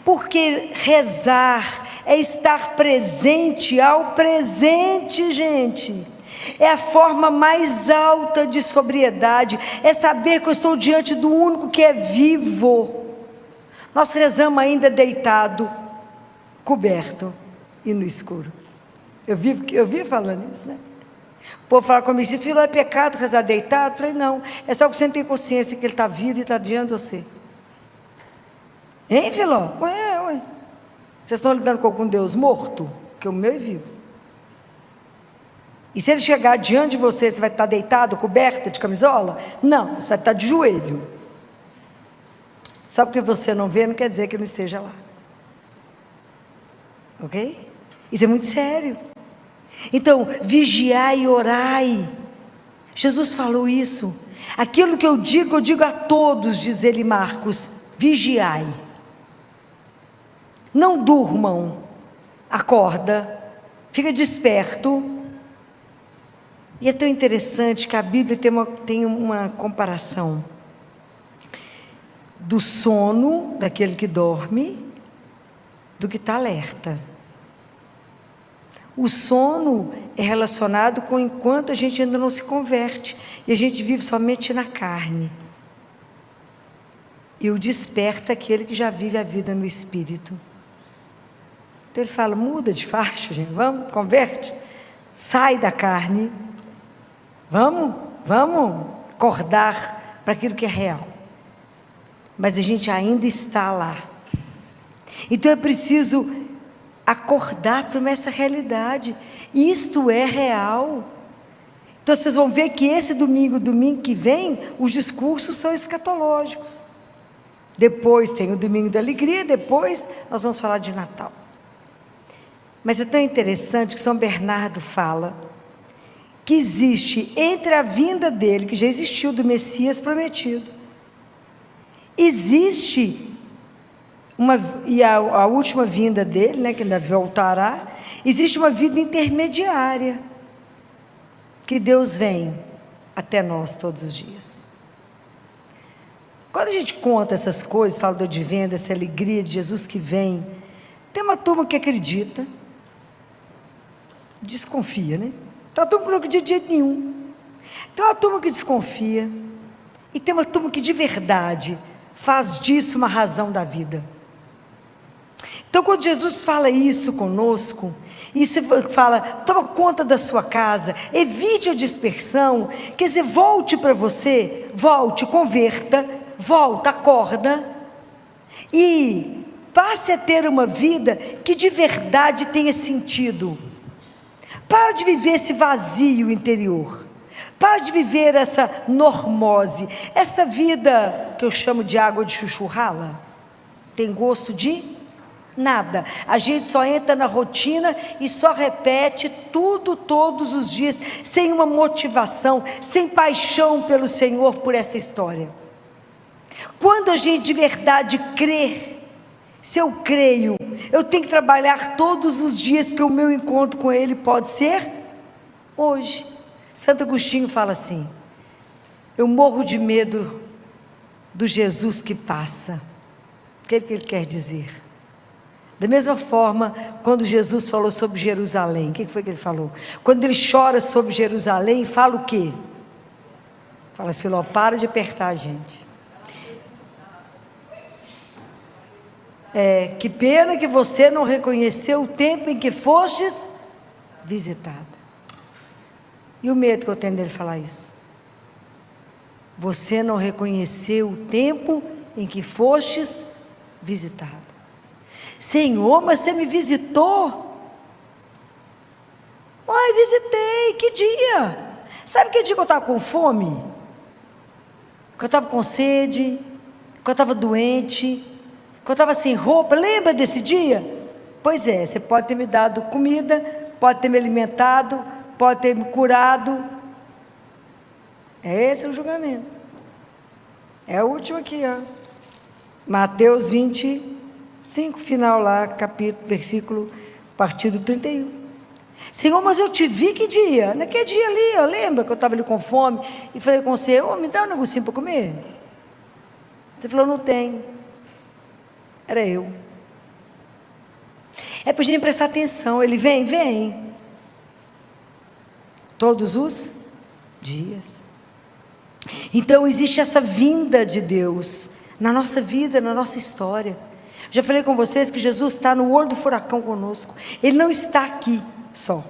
Porque rezar é estar presente ao presente, gente. É a forma mais alta de sobriedade. É saber que eu estou diante do único que é vivo. Nós rezamos ainda deitado, coberto e no escuro. Eu vi falando isso, né? O povo fala comigo: se filho é pecado rezar deitado? Eu falei: não, é só porque você não tem consciência que Ele está vivo e está diante de você. Hein, filó? Ué. Vocês estão lidando com algum Deus morto? Porque o meu é vivo. E se Ele chegar diante de você, você vai estar deitado, coberta de camisola? Não, você vai estar de joelho. Só porque você não vê, não quer dizer que Ele não esteja lá. Ok? Isso é muito sério. Então, vigiai e orai. Jesus falou isso. Aquilo que eu digo a todos, diz Ele, Marcos: vigiai. Não durmam, acorda, fica desperto. E é tão interessante que a Bíblia tem uma comparação do sono daquele que dorme, do que está alerta. O sono é relacionado com enquanto a gente ainda não se converte, e a gente vive somente na carne. E o desperta é aquele que já vive a vida no Espírito. Então Ele fala: muda de faixa, gente, vamos, converte, sai da carne, vamos acordar para aquilo que é real. Mas a gente ainda está lá. Então é preciso acordar para essa realidade. Isto é real. Então vocês vão ver que esse domingo que vem, os discursos são escatológicos. Depois tem o domingo da alegria, depois nós vamos falar de Natal. Mas é tão interessante que São Bernardo fala que existe entre a vinda dele, que já existiu, do Messias prometido, existe e a última vinda dele, né, que ainda voltará, existe uma vida intermediária, que Deus vem até nós todos os dias. Quando a gente conta essas coisas, fala do advento, dessa alegria de Jesus que vem, tem uma turma que acredita, desconfia, né? Tem uma turma que não acredita de jeito nenhum. Tem uma turma que desconfia. E tem uma turma que de verdade faz disso uma razão da vida. Então, quando Jesus fala isso conosco, isso fala, toma conta da sua casa, evite a dispersão, quer dizer, volte para você, volte, converta, volta, acorda, e passe a ter uma vida que de verdade tenha sentido. Para de viver esse vazio interior, para de viver essa normose, essa vida que eu chamo de água de chuchu rala, tem gosto de nada. A gente só entra na rotina e só repete tudo todos os dias, sem uma motivação, sem paixão pelo Senhor, por essa história. Quando a gente de verdade crer, se eu creio, eu tenho que trabalhar todos os dias, porque o meu encontro com Ele pode ser hoje. Santo Agostinho fala assim: eu morro de medo do Jesus que passa. O que ele quer dizer? Da mesma forma, quando Jesus falou sobre Jerusalém, o que foi que ele falou? Quando ele chora sobre Jerusalém, fala o quê? Fala, Filó, para de apertar a gente. Que pena que você não reconheceu o tempo em que fostes visitada. E o medo que eu tenho dele falar isso? Você não reconheceu o tempo em que fostes visitada. Senhor, mas você me visitou? Ai, visitei, que dia? Sabe que dia que eu estava com fome? Que eu estava com sede, que eu estava doente, que eu estava sem roupa, lembra desse dia? Pois é, você pode ter me dado comida, pode ter me alimentado, pode ter me curado. Esse é o julgamento. É o último aqui, ó. Mateus 25, final lá, capítulo, versículo, partido 31. Senhor, mas eu te vi que dia? Naquele dia ali, ó, lembra que eu estava ali com fome e falei com você, me dá um negocinho para comer? Você falou, não tem. Era eu. É para a gente prestar atenção. Ele vem. Todos os dias. Então existe essa vinda de Deus na nossa vida, na nossa história. Já falei com vocês que Jesus está no olho do furacão conosco. Ele não está aqui só.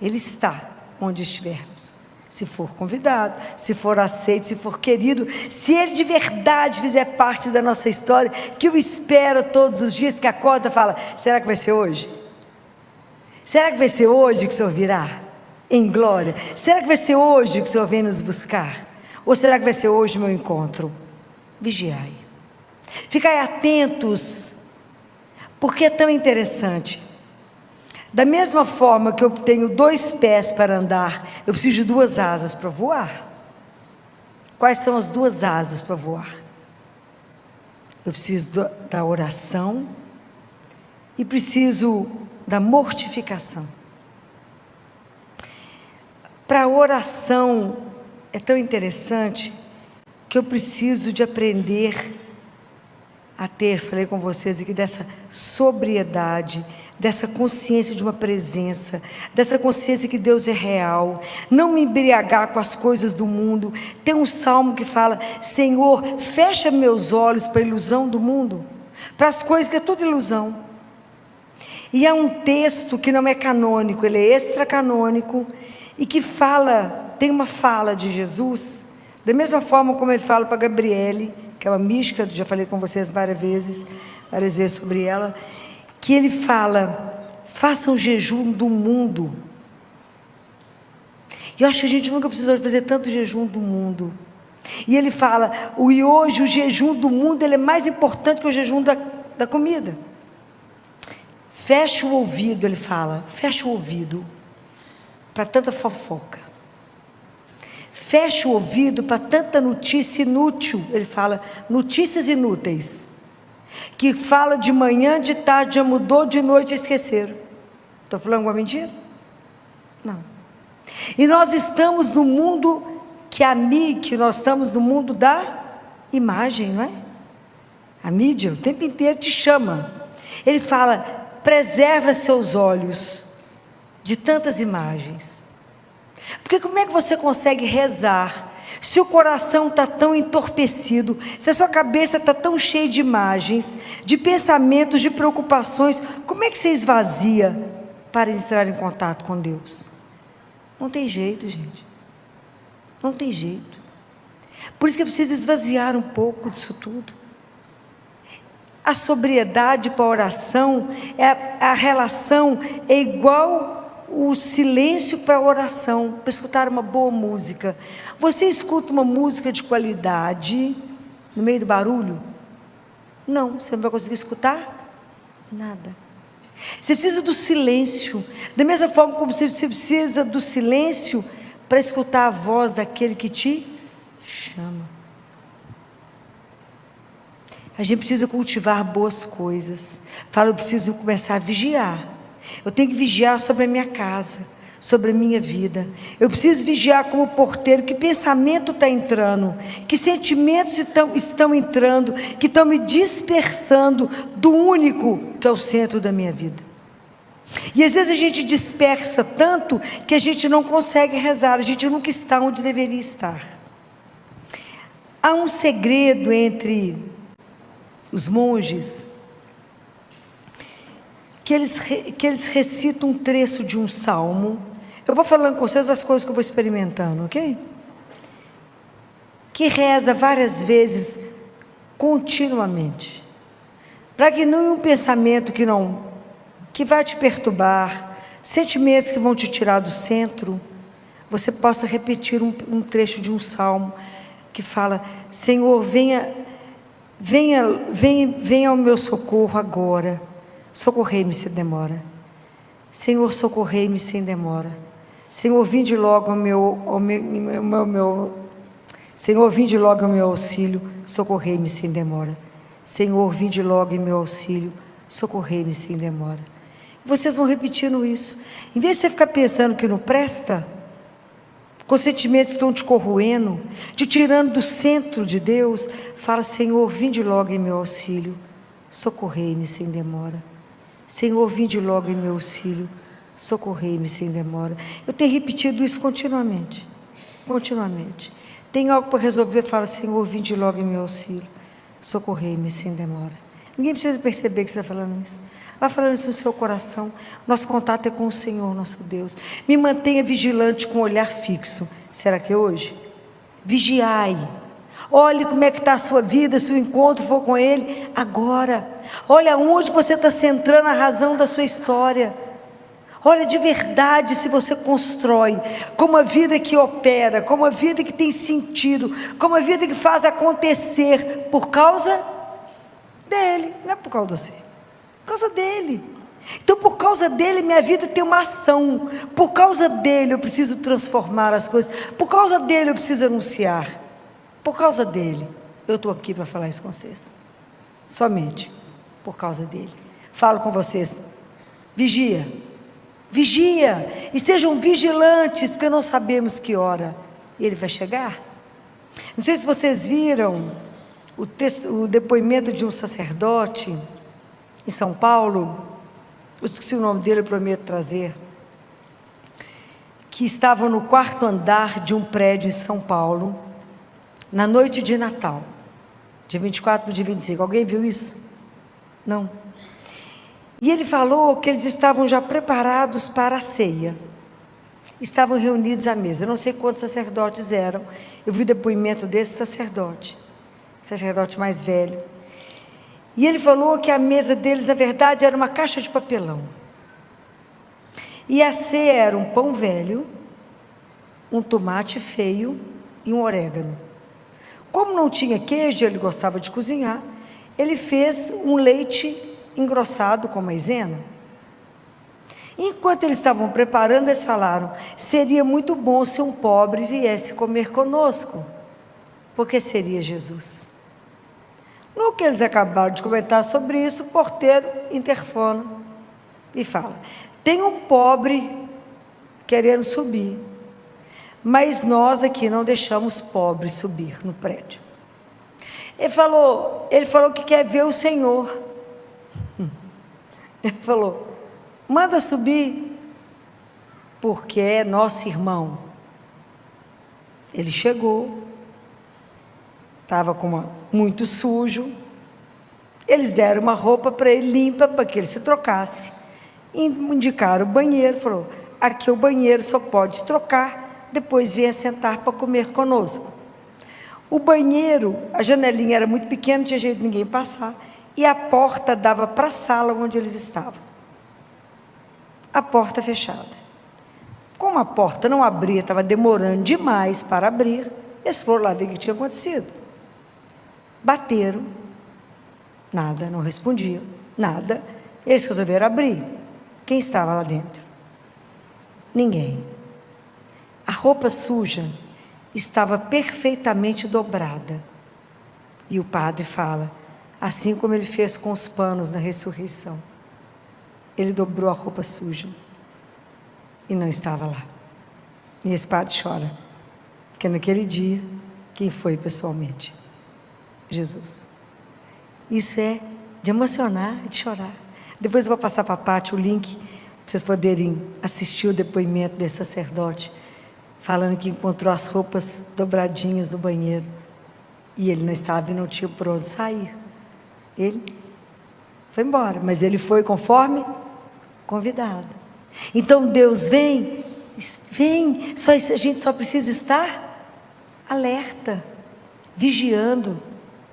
Ele está onde estivermos. Se for convidado, se for aceito, se for querido, se Ele de verdade fizer parte da nossa história, que o espera todos os dias, que acorda e fala, será que vai ser hoje? Será que vai ser hoje que o Senhor virá em glória? Será que vai ser hoje que o Senhor vem nos buscar? Ou será que vai ser hoje o meu encontro? Vigiai. Ficai atentos, porque é tão interessante. Da mesma forma que eu tenho 2 pés para andar, eu preciso de 2 asas para voar. Quais são as 2 asas para voar? Eu preciso da oração e preciso da mortificação. Para a oração é tão interessante que eu preciso de aprender a ter, falei com vocês aqui, dessa sobriedade, dessa consciência de uma presença, dessa consciência que Deus é real, não me embriagar com as coisas do mundo. Tem um salmo que fala, Senhor, fecha meus olhos para a ilusão do mundo, para as coisas que é tudo ilusão. E há um texto que não é canônico, ele é extracanônico, e que fala, tem uma fala de Jesus, da mesma forma como ele fala para Gabriele, que é uma mística, já falei com vocês várias vezes sobre ela, que ele fala, façam jejum do mundo. E eu acho que a gente nunca precisou fazer tanto jejum do mundo. E ele fala, e hoje o jejum do mundo ele é mais importante que o jejum da comida. Fecha o ouvido, ele fala, fecha o ouvido para tanta fofoca. Fecha o ouvido para tanta notícia inútil. Ele fala, notícias inúteis. Que fala de manhã, de tarde, já mudou, de noite esqueceram. Estou falando alguma mentira? Não. E nós estamos no mundo que nós estamos no mundo da imagem, não é? A mídia o tempo inteiro te chama. Ele fala: preserva seus olhos de tantas imagens. Porque como é que você consegue rezar se o coração está tão entorpecido, se a sua cabeça está tão cheia de imagens, de pensamentos, de preocupações? Como é que você esvazia para entrar em contato com Deus? Não tem jeito, gente. Não tem jeito. Por isso que eu preciso esvaziar um pouco disso tudo. A sobriedade para a oração, a relação é igual o silêncio para a oração, para escutar uma boa música. Você escuta uma música de qualidade no meio do barulho? Não, você não vai conseguir escutar nada. Você precisa do silêncio, da mesma forma como você precisa do silêncio para escutar a voz daquele que te chama. A gente precisa cultivar boas coisas. Fala, eu preciso começar a vigiar. Eu tenho que vigiar sobre a minha casa, sobre a minha vida. Eu preciso vigiar como porteiro, que pensamento está entrando, que sentimentos estão entrando, que estão me dispersando do único que é o centro da minha vida. E às vezes a gente dispersa tanto que a gente não consegue rezar, a gente nunca está onde deveria estar. Há um segredo entre os monges, que eles recitam um trecho de um salmo. Eu vou falando com vocês as coisas que eu vou experimentando, ok? Que reza várias vezes, continuamente, para que nenhum pensamento que vai te perturbar, sentimentos que vão te tirar do centro, você possa repetir um trecho de um salmo que fala: Senhor, venha ao meu socorro agora, socorrei-me sem demora. Senhor, socorrei-me sem demora. Senhor, vinde logo Senhor, vinde logo ao meu auxílio, socorrei-me sem demora. Senhor, vinde logo em meu auxílio, socorrei-me sem demora. E vocês vão repetindo isso. Em vez de você ficar pensando que não presta, com sentimentos que estão te corroendo, te tirando do centro de Deus, fala: Senhor, vinde logo em meu auxílio, socorrei-me sem demora. Senhor, vinde logo em meu auxílio, socorrei-me sem demora. Eu tenho repetido isso continuamente, continuamente. Tem algo para resolver, fala: Senhor, vinde logo em meu auxílio, socorrei-me sem demora. Ninguém precisa perceber que você está falando isso. Vai falando isso no seu coração. Nosso contato é com o Senhor, nosso Deus. Me mantenha vigilante com o olhar fixo. Será que é hoje? Vigiai. Olhe como é que está a sua vida, se o encontro for com Ele, agora. Olha onde você está centrando a razão da sua história. Olha de verdade se você constrói como uma vida que opera, como uma vida que tem sentido, como uma vida que faz acontecer por causa dEle, não é por causa de você. Por causa dEle. Então, por causa dEle, minha vida tem uma ação. Por causa dEle, eu preciso transformar as coisas. Por causa dEle, eu preciso anunciar. Por causa dEle, eu estou aqui para falar isso com vocês. Somente por causa dEle. Falo com vocês: vigia. Vigia. Estejam vigilantes, porque não sabemos que hora Ele vai chegar. Não sei se vocês viram o depoimento de um sacerdote em São Paulo, eu esqueci o nome dele, eu prometo trazer, que estava no 4º andar de um prédio em São Paulo, na noite de Natal, de 24 para o dia 25, alguém viu isso? Não. E ele falou que eles estavam já preparados para a ceia, estavam reunidos à mesa, eu não sei quantos sacerdotes eram, eu vi o depoimento desse sacerdote mais velho, e ele falou que a mesa deles, na verdade, era uma caixa de papelão. E a ceia era um pão velho, um tomate feio e um orégano. Como não tinha queijo, ele gostava de cozinhar, ele fez um leite engrossado com maisena. Enquanto eles estavam preparando, eles falaram: seria muito bom se um pobre viesse comer conosco, porque seria Jesus. No que eles acabaram de comentar sobre isso, o porteiro interfona e fala: tem um pobre querendo subir, mas nós aqui não deixamos pobres subir no prédio. Ele falou que quer ver o Senhor. Ele falou: manda subir, porque é nosso irmão. Ele chegou, estava muito sujo. Eles deram uma roupa para ele limpa, para que ele se trocasse. Indicaram o banheiro, falou: aqui o banheiro só pode trocar, depois venha sentar para comer conosco. O banheiro, a janelinha era muito pequena, não tinha jeito de ninguém passar, e a porta dava para a sala onde eles estavam. A porta fechada. Como a porta não abria, estava demorando demais para abrir, eles foram lá ver o que tinha acontecido. Bateram, nada, não respondiam, nada. Eles resolveram abrir. Quem estava lá dentro? Ninguém. A roupa suja estava perfeitamente dobrada. E o padre fala, assim como ele fez com os panos na ressurreição. Ele dobrou a roupa suja e não estava lá. E esse padre chora, porque naquele dia, quem foi pessoalmente? Jesus. Isso é de emocionar, de chorar. Depois eu vou passar para a Paty o link, para vocês poderem assistir o depoimento desse sacerdote, falando que encontrou as roupas dobradinhas no banheiro, e ele não estava e não tinha por onde sair. Ele foi embora, mas ele foi conforme convidado. Então Deus vem, só isso, a gente só precisa estar alerta, vigiando,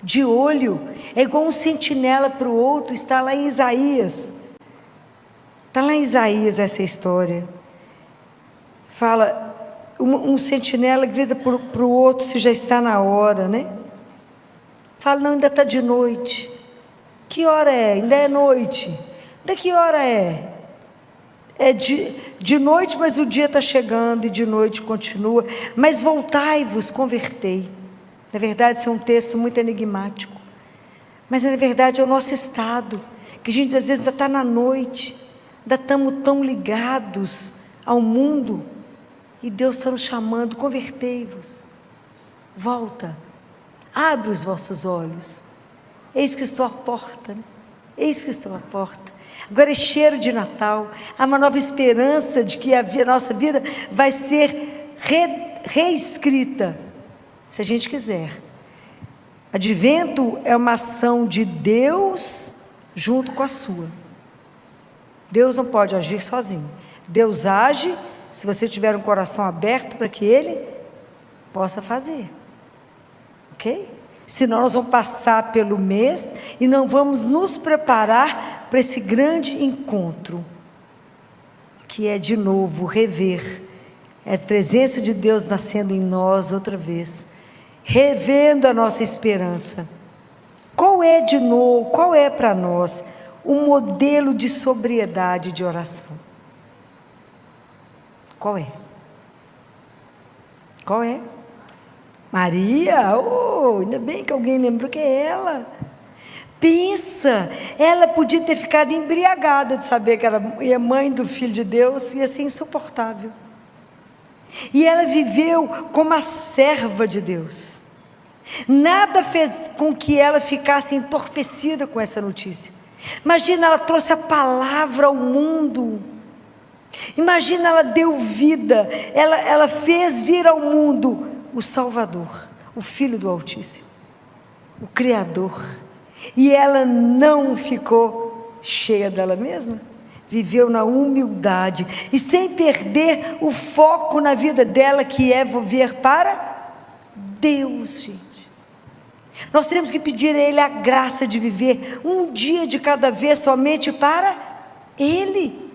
de olho. É igual um sentinela para o outro. Está lá em Isaías, essa história. Fala, um sentinela grita para o outro se já está na hora, né? Fala, não, ainda está de noite. Que hora é? Ainda é noite. Ainda que hora é? É de noite, mas o dia está chegando, e de noite continua. Mas voltai-vos, convertei. Na verdade, isso é um texto muito enigmático. Mas na verdade é o nosso estado, que a gente às vezes ainda está na noite, ainda estamos tão ligados ao mundo, e Deus está nos chamando, convertei-vos, volta, abre os vossos olhos, eis que estou à porta, né? Eis que estou à porta. Agora é cheiro de Natal, há uma nova esperança de que a nossa vida vai ser reescrita, se a gente quiser. Advento é uma ação de Deus junto com a sua. Deus não pode agir sozinho. Deus age se você tiver um coração aberto para que Ele possa fazer. Ok? Senão nós vamos passar pelo mês e não vamos nos preparar para esse grande encontro, que é de novo rever. É a presença de Deus nascendo em nós outra vez, revendo a nossa esperança. Qual é de novo, qual é para nós um modelo de sobriedade de oração? Qual é? Qual é? Maria, ainda bem que alguém lembrou que é ela. Pensa, ela podia ter ficado embriagada de saber que era mãe do Filho de Deus, ia ser insuportável. E ela viveu como a serva de Deus. Nada fez com que ela ficasse entorpecida com essa notícia. Imagina, ela trouxe a palavra ao mundo. Imagina, ela deu vida, ela fez vir ao mundo o Salvador, o Filho do Altíssimo, o Criador. E ela não ficou cheia dela mesma, viveu na humildade e sem perder o foco na vida dela, que é viver para Deus, gente. Nós temos que pedir a Ele a graça de viver um dia de cada vez somente para Ele.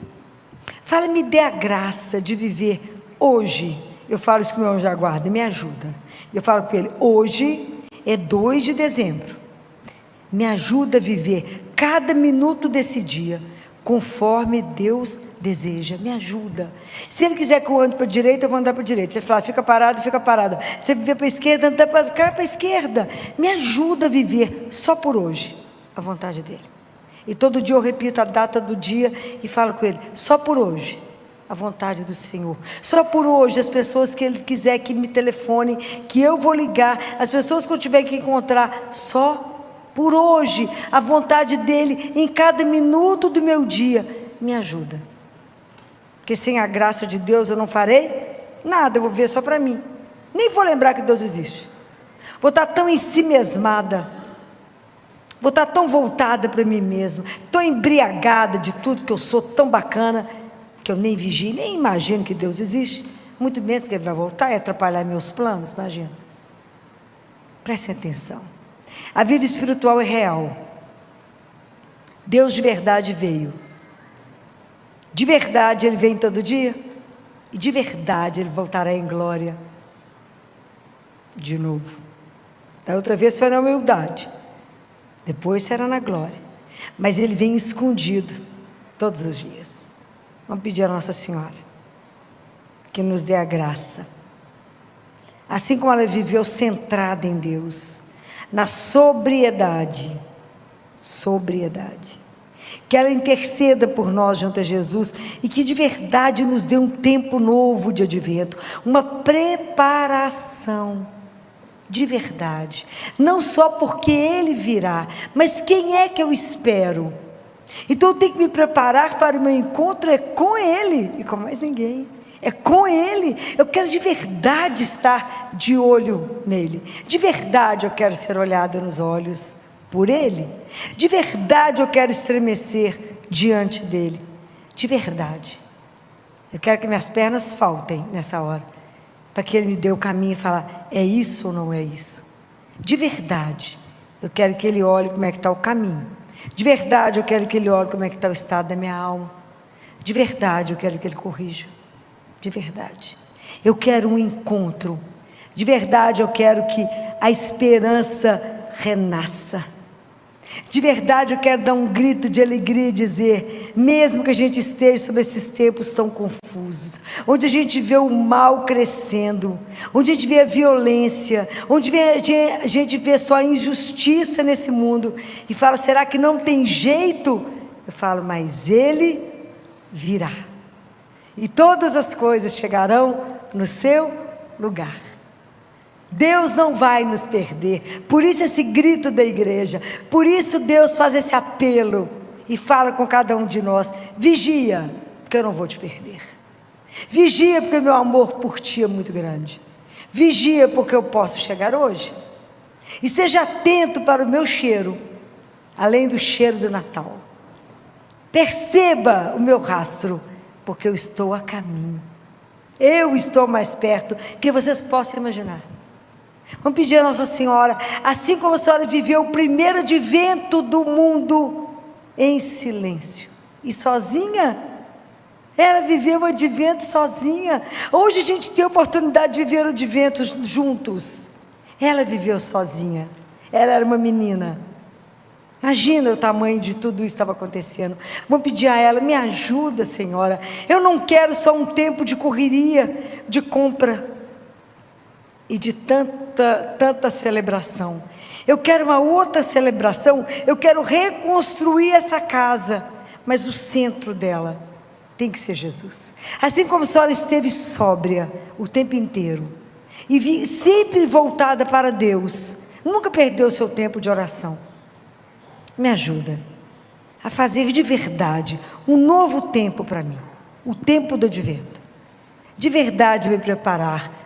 Fala, me dê a graça de viver hoje. Eu falo isso com o meu anjo da guarda, me ajuda. Eu falo com ele, hoje é 2 de dezembro. Me ajuda a viver cada minuto desse dia conforme Deus deseja. Me ajuda. Se Ele quiser que eu ande para a direita, eu vou andar para a direita. Se Ele falar, fica parado, fica parada. Se Ele viver para a esquerda, anda para a esquerda. Me ajuda a viver só por hoje a vontade dEle. E todo dia eu repito a data do dia e falo com Ele, só por hoje a vontade do Senhor. Só por hoje, as pessoas que Ele quiser que me telefone, que eu vou ligar, as pessoas que eu tiver que encontrar, só por hoje, a vontade dEle em cada minuto do meu dia, me ajuda. Porque sem a graça de Deus eu não farei nada, eu vou ver só para mim. Nem vou lembrar que Deus existe. Vou estar tão em si mesmada, vou estar tão voltada para mim mesma, tão embriagada de tudo que eu sou, tão bacana, que eu nem vigio, nem imagino que Deus existe, muito menos que Ele vai voltar e atrapalhar meus planos, imagina. Prestem atenção, a vida espiritual é real. Deus de verdade veio, de verdade Ele vem todo dia, e de verdade Ele voltará em glória, de novo. Da outra vez foi na humildade, depois será na glória, mas Ele vem escondido, todos os dias. Vamos pedir a Nossa Senhora, que nos dê a graça, assim como ela viveu centrada em Deus, na sobriedade, que ela interceda por nós junto a Jesus, e que de verdade nos dê um tempo novo de advento, uma preparação, de verdade, não só porque Ele virá, mas quem é que eu espero? Então eu tenho que me preparar para o meu encontro, é com Ele, e com mais ninguém, é com Ele. Eu quero de verdade estar de olho nele, de verdade eu quero ser olhada nos olhos por Ele, de verdade eu quero estremecer diante dEle, de verdade, eu quero que minhas pernas faltem nessa hora, para que Ele me dê o caminho e falar, é isso ou não é isso? De verdade, eu quero que Ele olhe como é que está o caminho. De verdade, eu quero que Ele olhe como é que está o estado da minha alma. De verdade, eu quero que Ele corrija. De verdade. Eu quero um encontro. De verdade, eu quero que a esperança renasça. De verdade, eu quero dar um grito de alegria e dizer, mesmo que a gente esteja sobre esses tempos tão confusos, onde a gente vê o mal crescendo, onde a gente vê a violência, onde a gente vê só a injustiça nesse mundo, e fala, será que não tem jeito? Eu falo, mas Ele virá, e todas as coisas chegarão no seu lugar. Deus não vai nos perder, por isso esse grito da igreja, por isso Deus faz esse apelo, e fala com cada um de nós, vigia, porque eu não vou te perder, vigia porque meu amor por ti é muito grande, vigia porque eu posso chegar hoje, esteja atento para o meu cheiro, além do cheiro do Natal, perceba o meu rastro, porque eu estou a caminho, eu estou mais perto que vocês possam imaginar. Vamos pedir a Nossa Senhora, assim como a Senhora viveu o primeiro advento do mundo em silêncio e sozinha, ela viveu o advento sozinha. Hoje a gente tem a oportunidade de viver o advento juntos. Ela viveu sozinha, ela era uma menina. Imagina o tamanho de tudo isso que estava acontecendo. Vamos pedir a ela, me ajuda, Senhora. Eu não quero só um tempo de correria, de compra e de tanta celebração. Eu quero uma outra celebração, eu quero reconstruir essa casa, mas o centro dela tem que ser Jesus. Assim como a senhora esteve sóbria o tempo inteiro, e sempre voltada para Deus, nunca perdeu o seu tempo de oração. Me ajuda a fazer de verdade um novo tempo para mim, o tempo do advento, de verdade me preparar,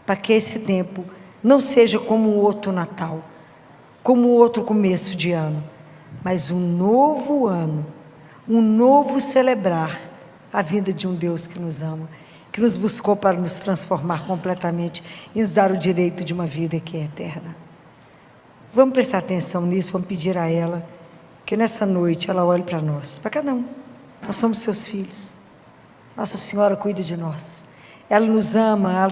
para que esse tempo não seja como um outro Natal, como outro começo de ano, mas um novo ano, um novo celebrar a vinda de um Deus que nos ama, que nos buscou para nos transformar completamente e nos dar o direito de uma vida que é eterna. Vamos prestar atenção nisso, vamos pedir a ela que nessa noite ela olhe para nós, para cada um. Nós somos seus filhos, Nossa Senhora cuida de nós. Ela nos ama, ela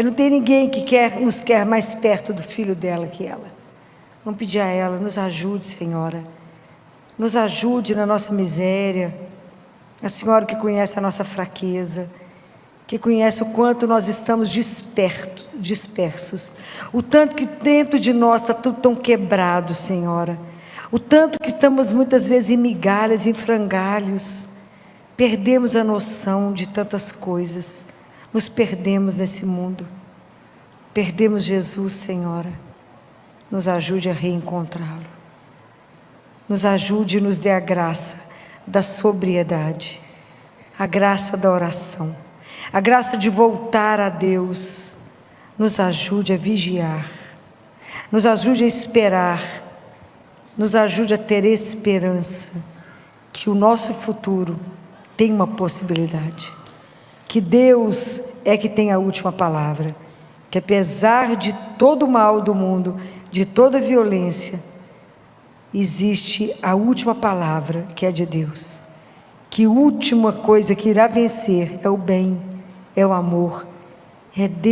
não tem ninguém que nos quer mais perto do filho dela que ela. Vamos pedir a ela, nos ajude, Senhora, nos ajude na nossa miséria, a Senhora que conhece a nossa fraqueza, que conhece o quanto nós estamos dispersos, o tanto que dentro de nós está tudo tão quebrado, Senhora, o tanto que estamos muitas vezes em migalhas, em frangalhos, perdemos a noção de tantas coisas, nos perdemos nesse mundo, perdemos Jesus, Senhora. Nos ajude a reencontrá-lo, nos ajude e nos dê a graça da sobriedade, a graça da oração, a graça de voltar a Deus. Nos ajude a vigiar, nos ajude a esperar, nos ajude a ter esperança, que o nosso futuro tem uma possibilidade, que Deus é que tem a última palavra, que apesar de todo o mal do mundo, de toda a violência, existe a última palavra, que é de Deus, que a última coisa que irá vencer é o bem, é o amor, é Deus.